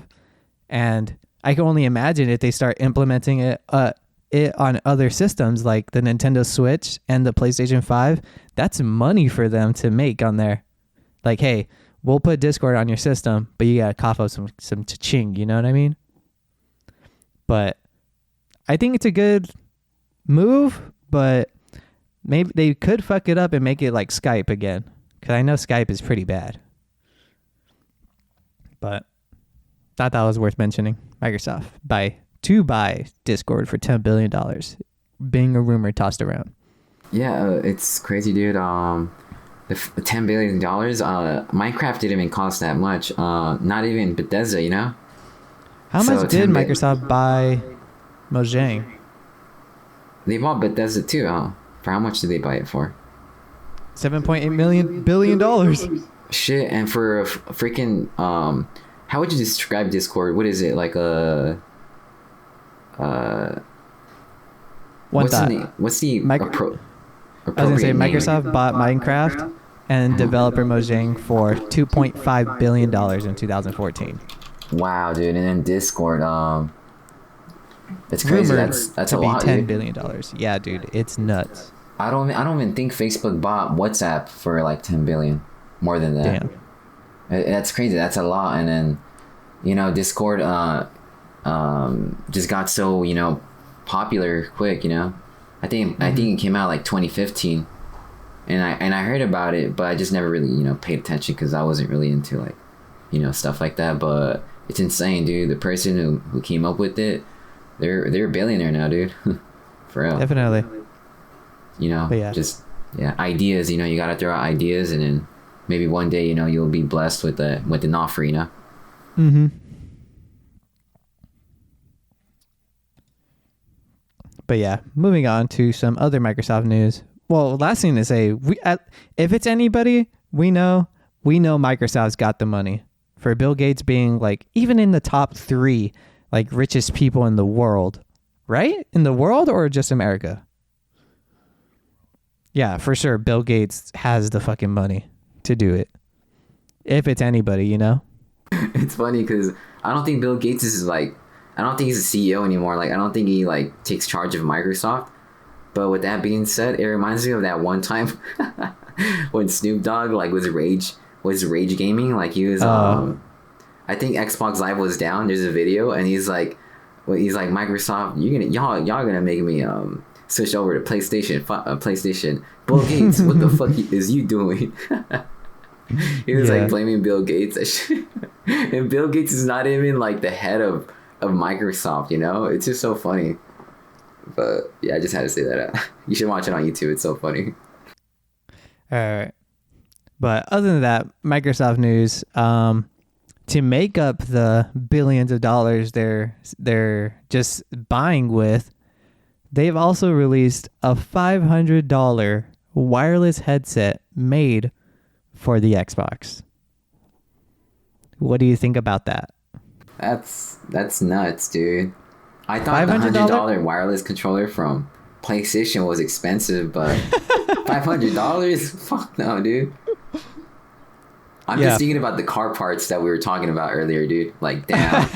And I can only imagine if they start implementing it on other systems like the Nintendo Switch and the PlayStation 5, that's money for them to make on there. Like, hey, we'll put Discord on your system, but you gotta cough up some cha-ching, you know what I mean? But I think it's a good move, but maybe they could fuck it up and make it like Skype again, because I know Skype is pretty bad. But thought that was worth mentioning. Microsoft buy Discord for $10 billion, being a rumor tossed around. Yeah, it's crazy, dude. The $10 billion, Minecraft didn't even cost that much. Not even Bethesda, you know? How much did Microsoft buy Mojang? They bought Bethesda too, huh? For how much did they buy it for? $7.8 billion. Shit, and for a freaking, how would you describe Discord? What is it, like a... What's the I was gonna say Microsoft bought Minecraft and developer Mojang for $2.5 billion in 2014. Wow, dude! And then Discord, it's crazy. Rumored That's to a be lot, $10 dude. billion. Yeah, dude, it's nuts. I don't even think Facebook bought WhatsApp for like 10 billion, more than that. Damn. That's crazy. That's a lot. And then, you know, Discord, just got so, you know, popular quick. You know, I think it came out like 2015, and I heard about it, but I just never really, you know, paid attention because I wasn't really into like, you know, stuff like that. But it's insane, dude. The person who came up with it, they're a billionaire now, dude. For real. Definitely. You know, ideas. You know, you gotta throw out ideas, and then maybe one day, you know, you'll be blessed with an offer. You know. Mm-hmm. But yeah, moving on to some other Microsoft news. Well, last thing to say, if it's anybody, we know Microsoft's got the money. For Bill Gates being like even in the top 3 like richest people in the world, right? In the world or just America? Yeah, for sure. Bill Gates has the fucking money to do it. If it's anybody, you know? It's funny because I don't think Bill Gates is like, I don't think he's a CEO anymore. Like, I don't think he like takes charge of Microsoft. But with that being said, it reminds me of that one time when Snoop Dogg like was rage gaming. Like he was, I think Xbox Live was down. There's a video, and he's like Microsoft, y'all gonna make me switch over to PlayStation. Bill Gates, what the fuck is you doing? He was like blaming Bill Gates, and Bill Gates is not even like the head of Microsoft. You know, it's just so funny. But yeah, I just had to say that. You should watch it on YouTube. It's so funny. All right. But other than that, Microsoft news, to make up the billions of dollars they're just buying with, they've also released a $500 wireless headset made for the Xbox. What do you think about that? That's nuts, dude. I thought the $100 wireless controller from PlayStation was expensive, but $500? Fuck no, dude. I'm just thinking about the car parts that we were talking about earlier, dude. Like, damn.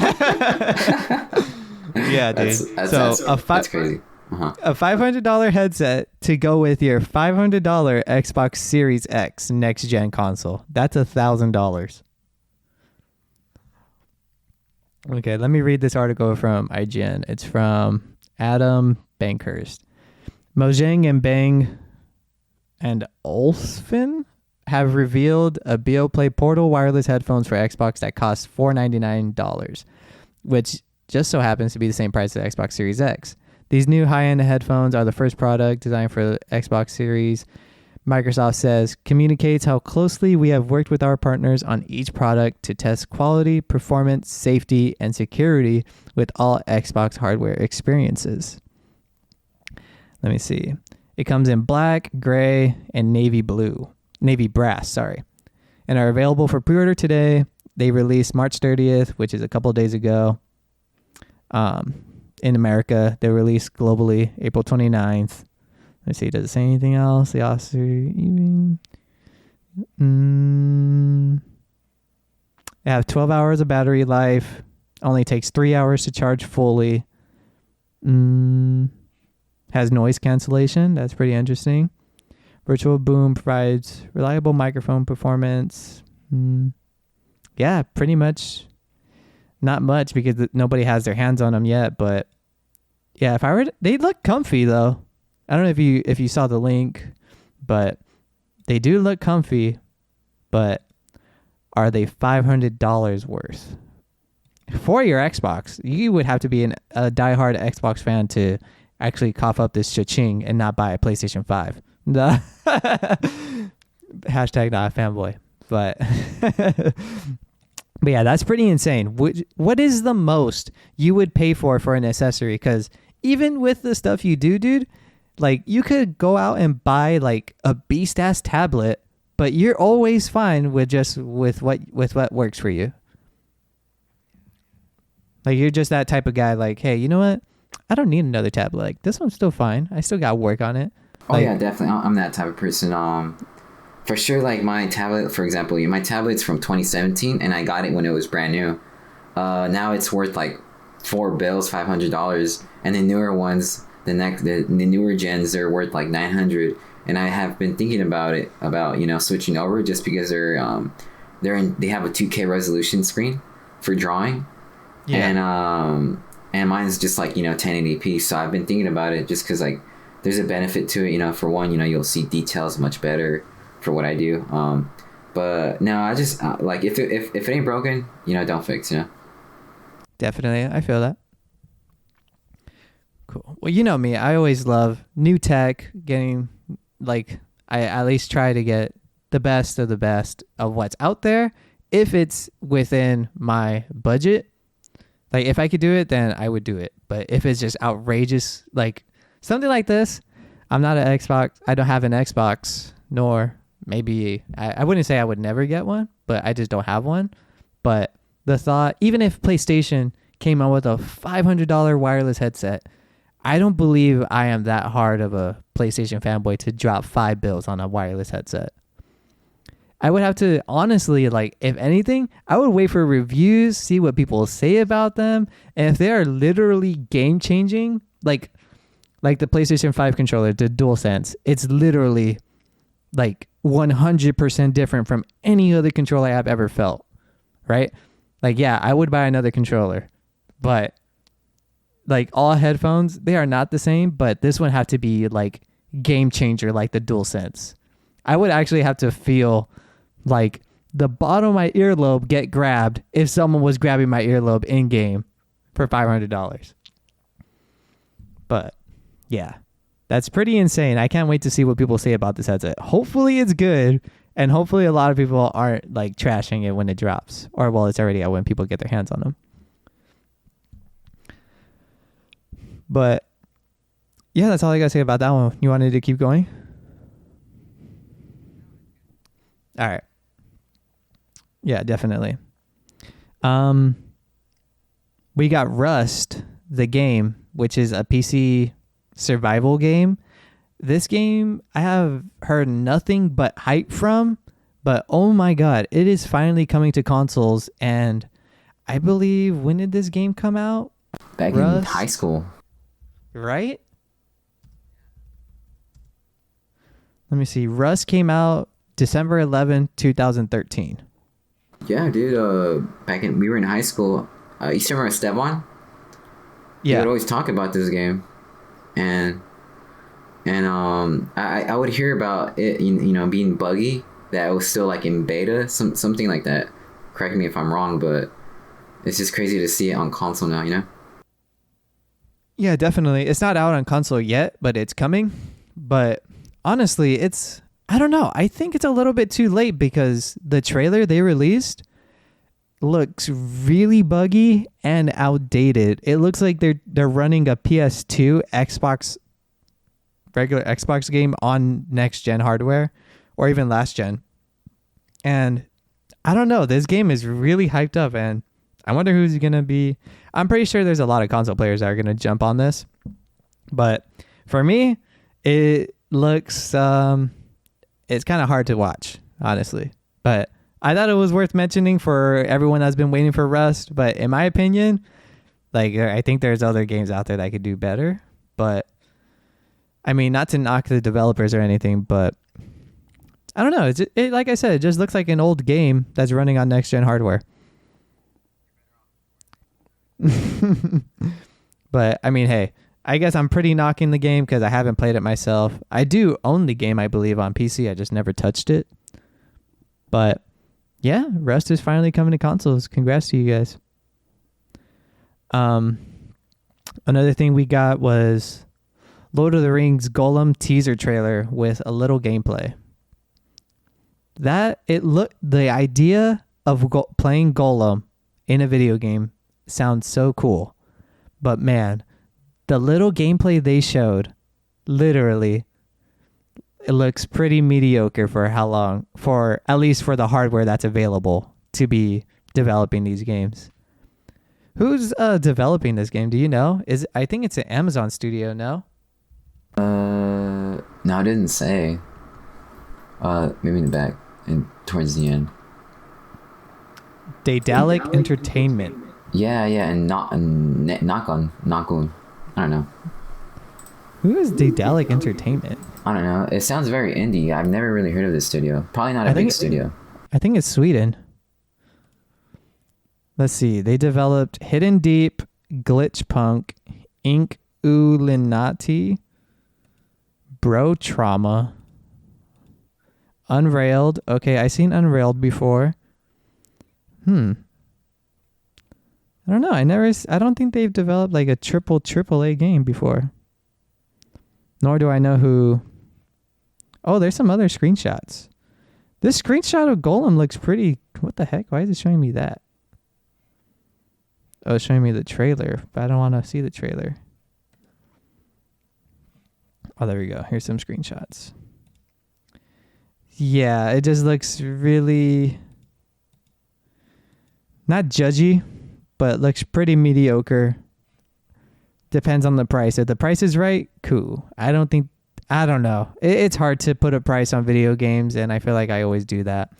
Yeah, dude. That's crazy. Uh-huh. A $500 headset to go with your $500 Xbox Series X next gen console. That's $1,000. Okay, let me read this article from IGN. It's from Adam Bankhurst. Mojang and Bang and Olufsen have revealed a BeoPlay Portal wireless headphones for Xbox that cost $499, which just so happens to be the same price as Xbox Series X. These new high-end headphones are the first product designed for the Xbox Series. Microsoft says, communicates how closely we have worked with our partners on each product to test quality, performance, safety, and security with all Xbox hardware experiences. Let me see. It comes in black, gray, and navy brass, and are available for pre-order today. They released March 30th, which is a couple days ago. In America, they released globally April 29th. Let's see, does it say anything else? They also even they have 12 hours of battery life. Only takes 3 hours to charge fully. Has noise cancellation. That's pretty interesting. Virtual Boom provides reliable microphone performance. Yeah, pretty much. Not much because nobody has their hands on them yet, but Yeah, if I were, they look comfy though. I don't know if you saw the link, but they do look comfy. But are they $500 worth for your Xbox? You would have to be a diehard Xbox fan to actually cough up this cha-ching and not buy a PlayStation 5. Hashtag not a fanboy, but but yeah, that's pretty insane. What is the most you would pay for an accessory? Because even with the stuff you do, dude, like you could go out and buy like a beast ass tablet, but you're always fine with what works for you. Like you're just that type of guy. Like, hey, you know what? I don't need another tablet. Like this one's still fine. I still got work on it. Oh yeah, definitely. I'm that type of person. For sure, like my tablet, for example, my tablet's from 2017, and I got it when it was brand new. Now it's worth like $400, and the newer ones, the newer gens, they're worth like $900. And I have been thinking about switching over just because they have a 2K resolution screen for drawing, and mine's just like 1080p. So I've been thinking about it just because like there's a benefit to it. For one, you'll see details much better for what I do. But no, I just like if it ain't broken, don't fix. Definitely, I feel that. Cool. Well, you know me, I always love new tech. Getting like I at least try to get the best of what's out there if it's within my budget. Like if I could do it, then I would do it. But if it's just outrageous, like something like this, I'm not an Xbox. I don't have an Xbox, nor maybe I wouldn't say I would never get one, but I just don't have one. But the thought, even if PlayStation came out with a $500 wireless headset, I don't believe I am that hard of a PlayStation fanboy to drop $5 on a wireless headset. I would have to, honestly, like, if anything, I would wait for reviews, see what people say about them, and if they are literally game-changing, like the PlayStation 5 controller, the DualSense, it's literally, like, 100% different from any other controller I've ever felt, right? Like, yeah, I would buy another controller, but, like, all headphones, they are not the same, but this one have to be, like, game-changer, like the DualSense. I would actually have to feel like the bottom of my earlobe get grabbed if someone was grabbing my earlobe in game for $500. But yeah, that's pretty insane. I can't wait to see what people say about this headset. Hopefully it's good, and hopefully a lot of people aren't like trashing it when it drops, or well, it's already out when people get their hands on them. But yeah, that's all I gotta say about that one. You wanted to keep going? All right. Yeah, definitely. We got Rust, the game, which is a PC survival game. This game I have heard nothing but hype from, but oh my god, it is finally coming to consoles, and I believe, when did this game come out? Back in high school. Right? Let me see. Rust came out December 11, 2013. Yeah, dude. We were in high school. You still remember Stevan? Yeah. He would always talk about this game, and I would hear about it, being buggy, that it was still like in beta, something like that. Correct me if I'm wrong, but it's just crazy to see it on console now. Yeah, definitely. It's not out on console yet, but it's coming. But honestly, I don't know. I think it's a little bit too late because the trailer they released looks really buggy and outdated. It looks like they're running a PS2 regular Xbox game on next gen hardware, or even last gen. And I don't know. This game is really hyped up, and I wonder who's gonna be. I'm pretty sure there's a lot of console players that are gonna jump on this, but for me, it looks it's kind of hard to watch, honestly. But I thought it was worth mentioning for everyone that's been waiting for Rust. But in my opinion, like, I think there's other games out there that could do better. But I mean, not to knock the developers or anything, but I don't know. It like I said, it just looks like an old game that's running on next gen hardware. But I mean, hey, I guess I'm pretty knocking the game because I haven't played it myself. I do own the game, I believe, on PC. I just never touched it. But yeah, Rust is finally coming to consoles. Congrats to you guys. Another thing we got was Lord of the Rings Golem teaser trailer with a little gameplay. The idea of playing Golem in a video game sounds so cool. But man, the little gameplay they showed, literally, it looks pretty mediocre for at least for the hardware that's available to be developing these games. Who's developing this game? Do you know? I think it's an Amazon studio, no? No, it didn't say. Maybe in the back and towards the end. Daedalic Entertainment. Yeah, and Knockon. I don't know. Who is Daedalic Entertainment? I don't know. It sounds very indie. I've never really heard of this studio. Probably not a big studio. I think it's Sweden. Let's see. They developed Hidden Deep, Glitch Punk, Ink Ulinati, Bro Trauma, Unrailed. Okay, I've seen Unrailed before. I don't know. I don't think they've developed like a triple-A game before. Nor do I know who. Oh, there's some other screenshots. This screenshot of Golem looks pretty. What the heck? Why is it showing me that? Oh, it's showing me the trailer, but I don't want to see the trailer. Oh, there we go. Here's some screenshots. Yeah, it just looks really not judgy, but looks pretty mediocre. Depends on the price. If the price is right, cool. I don't know. It's hard to put a price on video games, and I feel like I always do that.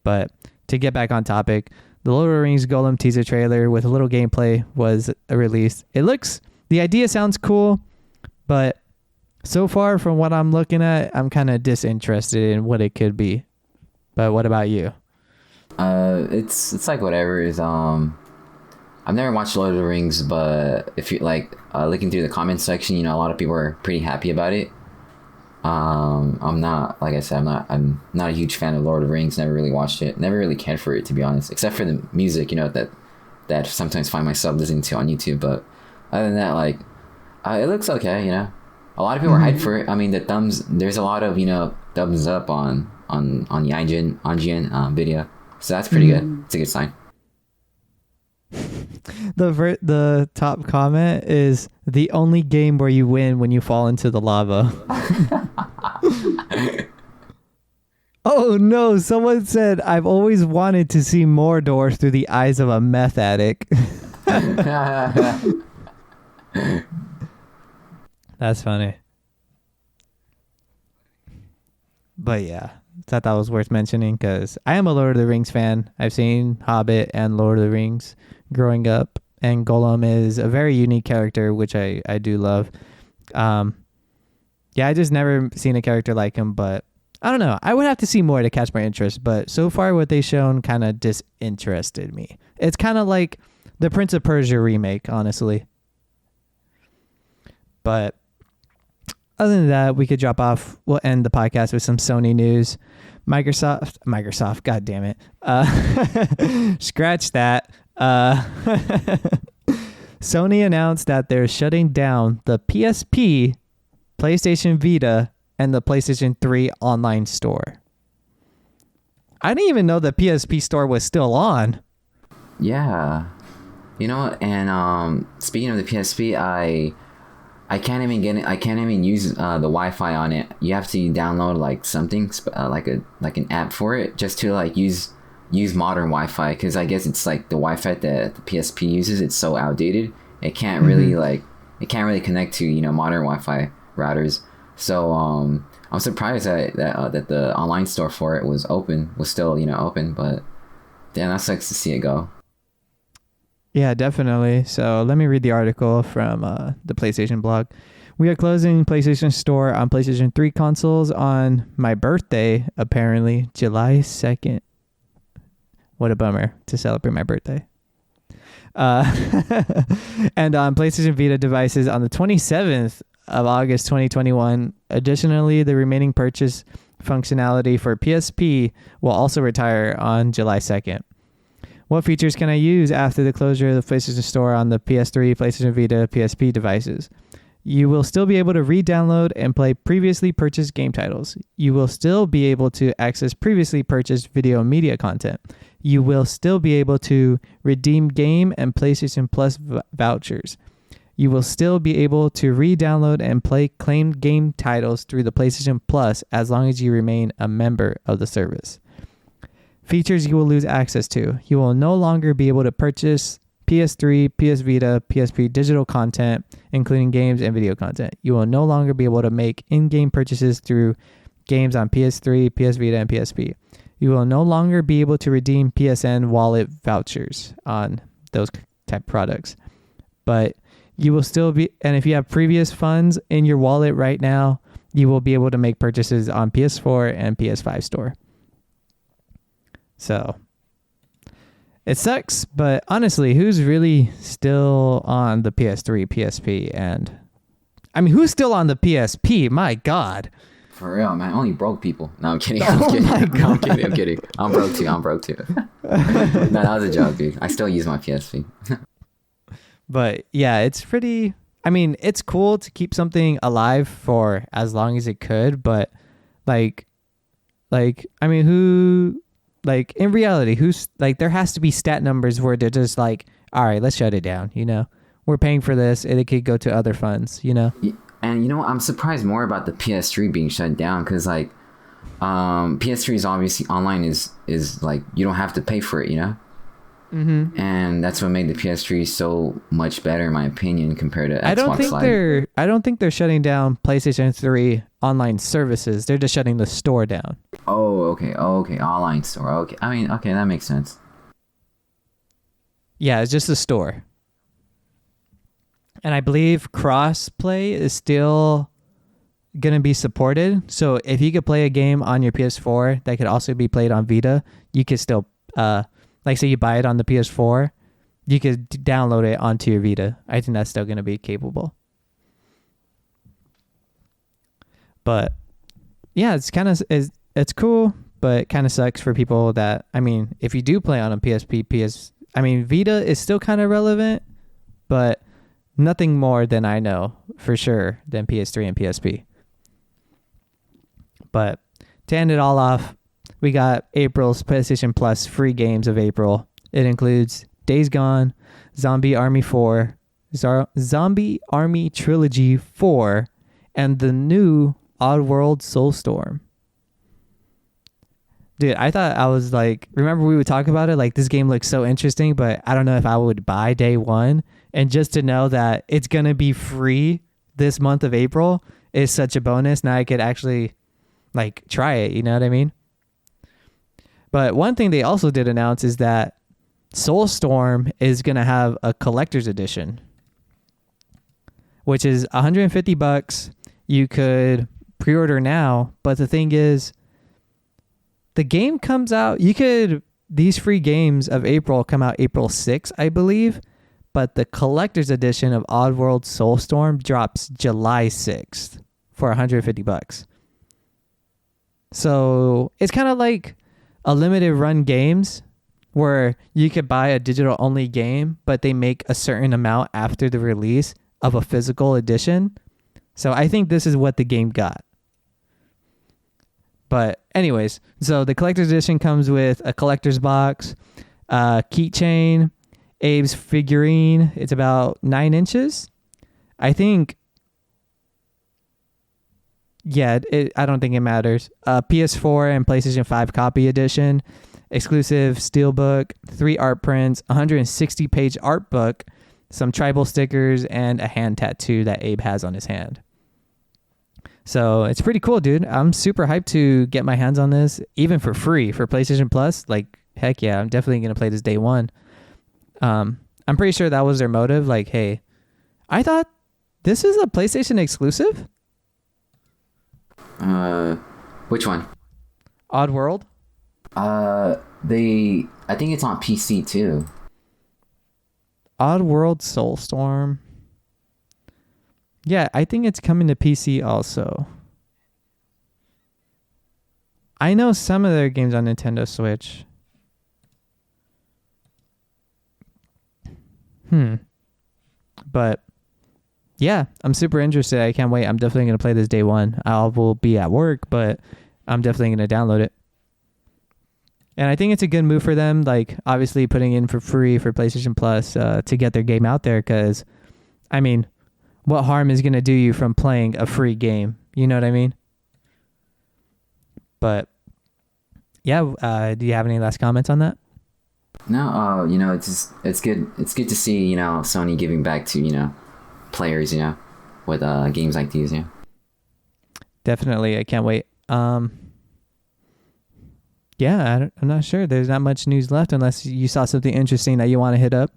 But to get back on topic, the Lord of the Rings Golem teaser trailer with a little gameplay was released. The idea sounds cool, but so far from what I'm looking at, I'm kind of disinterested in what it could be. But what about you? It's like whatever is I've never watched Lord of the Rings, but if you like looking through the comments section, a lot of people are pretty happy about it. I'm not, like I said, I'm not a huge fan of Lord of the Rings. Never really watched it. Never really cared for it, to be honest, except for the music, that I sometimes find myself listening to on YouTube. But other than that, like, it looks okay. A lot of people are hyped for it. I mean, there's a lot of thumbs up on the IGN video, so that's pretty good. It's a good sign. The top comment is the only game where you win when you fall into the lava. Oh no, someone said I've always wanted to see Mordor through the eyes of a meth addict. That's funny. But yeah, thought that was worth mentioning because I am a Lord of the Rings fan. I've seen Hobbit and Lord of the Rings growing up, and Golem is a very unique character, which I do love. I just never seen a character like him, but I don't know. I would have to see more to catch my interest, but so far what they've shown kind of disinterested me. It's kind of like the Prince of Persia remake, honestly. But other than that, we could drop off. We'll end the podcast with some Sony news. Microsoft, god damn it. Scratch that. Sony announced that they're shutting down the PSP, PlayStation Vita, and the PlayStation 3 online store. I didn't even know the PSP store was still on. Yeah. And speaking of the PSP, I can't even get it. I can't even use the Wi-Fi on it. You have to download like something like an app for it just to like use modern Wi-Fi, because I guess it's like the Wi-Fi that the PSP uses. It's so outdated. It can't really connect to modern Wi-Fi routers. So I'm surprised that the online store for it was still open. But damn, that sucks to see it go. Yeah, definitely. So let me read the article from the PlayStation blog. We are closing PlayStation Store on PlayStation 3 consoles on my birthday, apparently, July 2nd. What a bummer to celebrate my birthday. Uh, and on PlayStation Vita devices on the 27th of August 2021. Additionally, the remaining purchase functionality for PSP will also retire on July 2nd. What features can I use after the closure of the PlayStation Store on the PS3, PlayStation Vita, PSP devices? You will still be able to re-download and play previously purchased game titles. You will still be able to access previously purchased video and media content. You will still be able to redeem game and PlayStation Plus vouchers. You will still be able to re-download and play claimed game titles through the PlayStation Plus as long as you remain a member of the service. Features you will lose access to. You will no longer be able to purchase PS3, PS Vita, PSP digital content, including games and video content. You will no longer be able to make in-game purchases through games on PS3, PS Vita, and PSP. You will no longer be able to redeem PSN wallet vouchers on those type products. But you will still be, and if you have previous funds in your wallet right now, you will be able to make purchases on PS4 and PS5 store. So it sucks, but honestly, who's really still on the PS3, PSP, and I mean, who's still on the PSP? My God. For real, man. Only broke people. No, I'm kidding. I'm kidding. I'm kidding. I'm broke too. No, that was a joke, dude. I still use my PSP. But yeah, it's pretty, I mean, it's cool to keep something alive for as long as it could, but like, I mean, who, like, in reality, who's, like, there has to be stat numbers where they're just like, all right, let's shut it down, you know? We're paying for this, and it could go to other funds, you know? And, you know, I'm surprised more about the PS3 being shut down, because, like, PS3 is obviously online is like, you don't have to pay for it, you know? Mm-hmm. And that's what made the PS3 so much better, in my opinion, compared to Xbox Live. I don't think they're shutting down PlayStation 3 online services. They're just shutting the store down. Oh, okay. Online store. Okay. I mean, okay, that makes sense. Yeah, it's just the store. And I believe cross-play is still going to be supported. So if you could play a game on your PS4 that could also be played on Vita, you could still... like, say you buy it on the PS4, you could download it onto your Vita. I think that's still going to be capable. But yeah, it's cool, but it kind of sucks for people that, I mean, if you do play on a PSP, I mean, Vita is still kind of relevant, but nothing more than I know for sure than PS3 and PSP. But to end it all off, we got April's PlayStation Plus free games of April. It includes Days Gone, Zombie Army 4, Zombie Army Trilogy 4, and the new Oddworld Soulstorm. Dude, I thought I was like, remember we would talk about it? Like, this game looks so interesting, but I don't know if I would buy day one. And just to know that it's going to be free this month of April is such a bonus. Now I could actually, like, try it. You know what I mean? But one thing they also did announce is that Soulstorm is going to have a collector's edition, which is $150. You could pre-order now, but the thing is, the game comes out, these free games of April come out April 6th, I believe, but the collector's edition of Oddworld Soulstorm drops July 6th for $150. So it's kind of like a limited run games where you could buy a digital only game, but they make a certain amount after the release of a physical edition. So I think this is what the game got. But anyways, so the collector's edition comes with a collector's box, keychain, Abe's figurine. It's about 9 inches. I think, yeah, I don't think it matters. PS4 and PlayStation 5 copy edition, exclusive steelbook, 3 art prints, 160-page art book, some tribal stickers, and a hand tattoo that Abe has on his hand. So it's pretty cool, dude. I'm super hyped to get my hands on this, even for free for PlayStation Plus. Like, heck yeah, I'm definitely going to play this day one. I'm pretty sure that was their motive. Like, hey, I thought this is a PlayStation exclusive. Which one? Oddworld. I think it's on PC too. Oddworld Soulstorm. Yeah, I think it's coming to PC also. I know some of their games on Nintendo Switch. But yeah, I'm super interested. I can't wait. I'm definitely going to play this day one. I will be at work, but I'm definitely going to download it. And I think it's a good move for them, like obviously putting in for free for PlayStation Plus to get their game out there. Because, I mean, what harm is going to do you from playing a free game? You know what I mean? But yeah, do you have any last comments on that? No, you know, it's good. It's good to see, you know, Sony giving back to, you know, players, you know, with games like these. Yeah. Definitely, I can't wait. Yeah, I'm not sure. There's not much news left unless you saw something interesting that you want to hit up.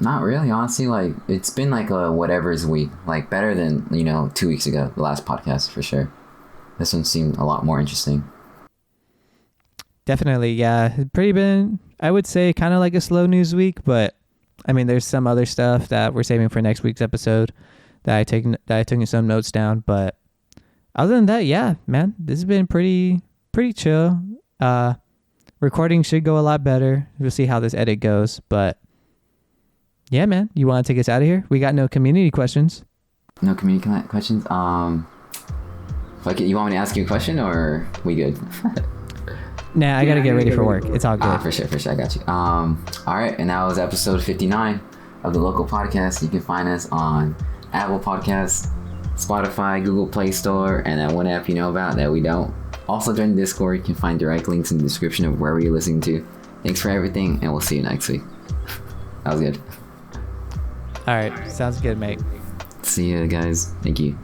Not really, honestly. Like, it's been like a whatever's week. Like, better than, you know, 2 weeks ago, the last podcast for sure. This one seemed a lot more interesting. Definitely, yeah. Pretty been, I would say, kind of like a slow news week, but I mean, there's some other stuff that we're saving for next week's episode that I took some notes down, but other than that, yeah, man, this has been pretty chill. Recording should go a lot better. We'll see how this edit goes, but yeah, man, you want to take us out of here? We got no community questions. No community questions? Like, you want me to ask you a question, or we good? Nah, I gotta get ready for work. It's all good. For sure, I got you. All right, and that was episode 59 of the local podcast. You can find us on Apple Podcasts, Spotify, Google Play Store, and that one app you know about that we don't. Also, join the Discord. You can find direct links in the description of wherever you're listening to. Thanks for everything, and we'll see you next week. That was good. All right, sounds good, mate. See you guys. Thank you.